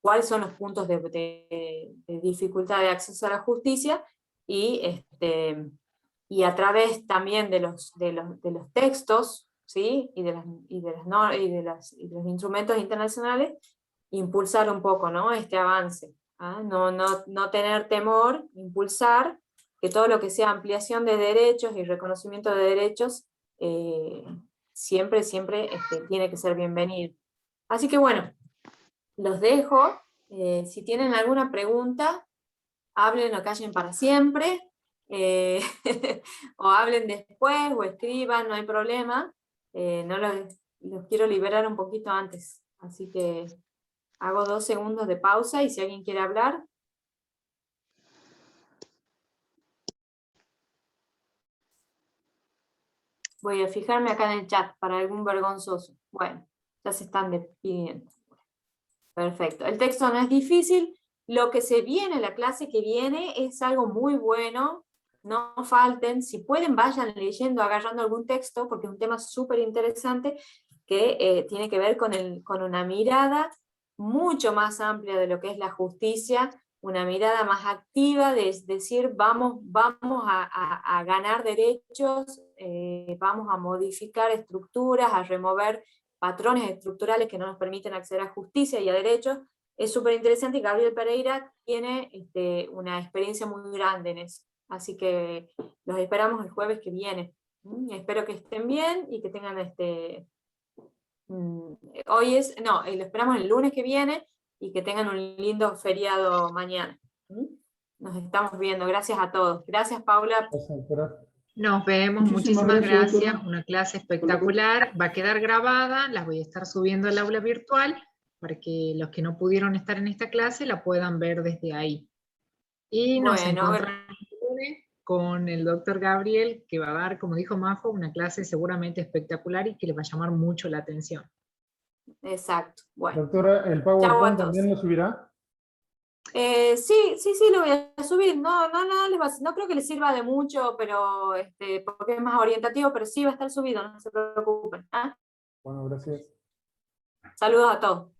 cuáles son los puntos de dificultad de acceso a la justicia, y a través también de los textos, ¿sí? y de los instrumentos internacionales, impulsar un poco, ¿no? Este avance. No tener temor, impulsar que todo lo que sea ampliación de derechos y reconocimiento de derechos, siempre tiene que ser bienvenido. Así que bueno, los dejo. Si tienen alguna pregunta, hablen o callen para siempre, o hablen después, o escriban, no hay problema. No los quiero liberar un poquito antes, así que hago 2 segundos de pausa, y si alguien quiere hablar. Voy a fijarme acá en el chat para algún vergonzoso. Bueno, ya se están despidiendo. Perfecto. El texto no es difícil. Lo que se viene, la clase que viene, es algo muy bueno. No falten. Si pueden, vayan leyendo, agarrando algún texto, porque es un tema súper interesante que tiene que ver con una mirada mucho más amplia de lo que es la justicia, una mirada más activa, de decir, vamos a ganar derechos, vamos a modificar estructuras, a remover patrones estructurales que no nos permiten acceder a justicia y a derechos. Es súper interesante, y Gabriel Pereira tiene una experiencia muy grande en eso. Así que los esperamos el jueves que viene. Espero que estén bien y que tengan lo esperamos el lunes que viene, y que tengan un lindo feriado mañana. Nos estamos viendo. Gracias a todos. Gracias, Paula. Nos vemos, Muchísimas muchísimas gracias, gracias. doctora. Una clase espectacular. Va a quedar grabada, las voy a estar subiendo al aula virtual para que los que no pudieron estar en esta clase la puedan ver desde ahí. Y nos encontramos el lunes con el doctor Gabriel, que va a dar, como dijo Majo, una clase seguramente espectacular y que les va a llamar mucho la atención. Exacto. Bueno. Doctora, ¿el PowerPoint también lo subirá? Sí, lo voy a subir. No creo que les sirva de mucho, pero porque es más orientativo, pero sí va a estar subido, no se preocupen. Bueno, gracias. Saludos a todos.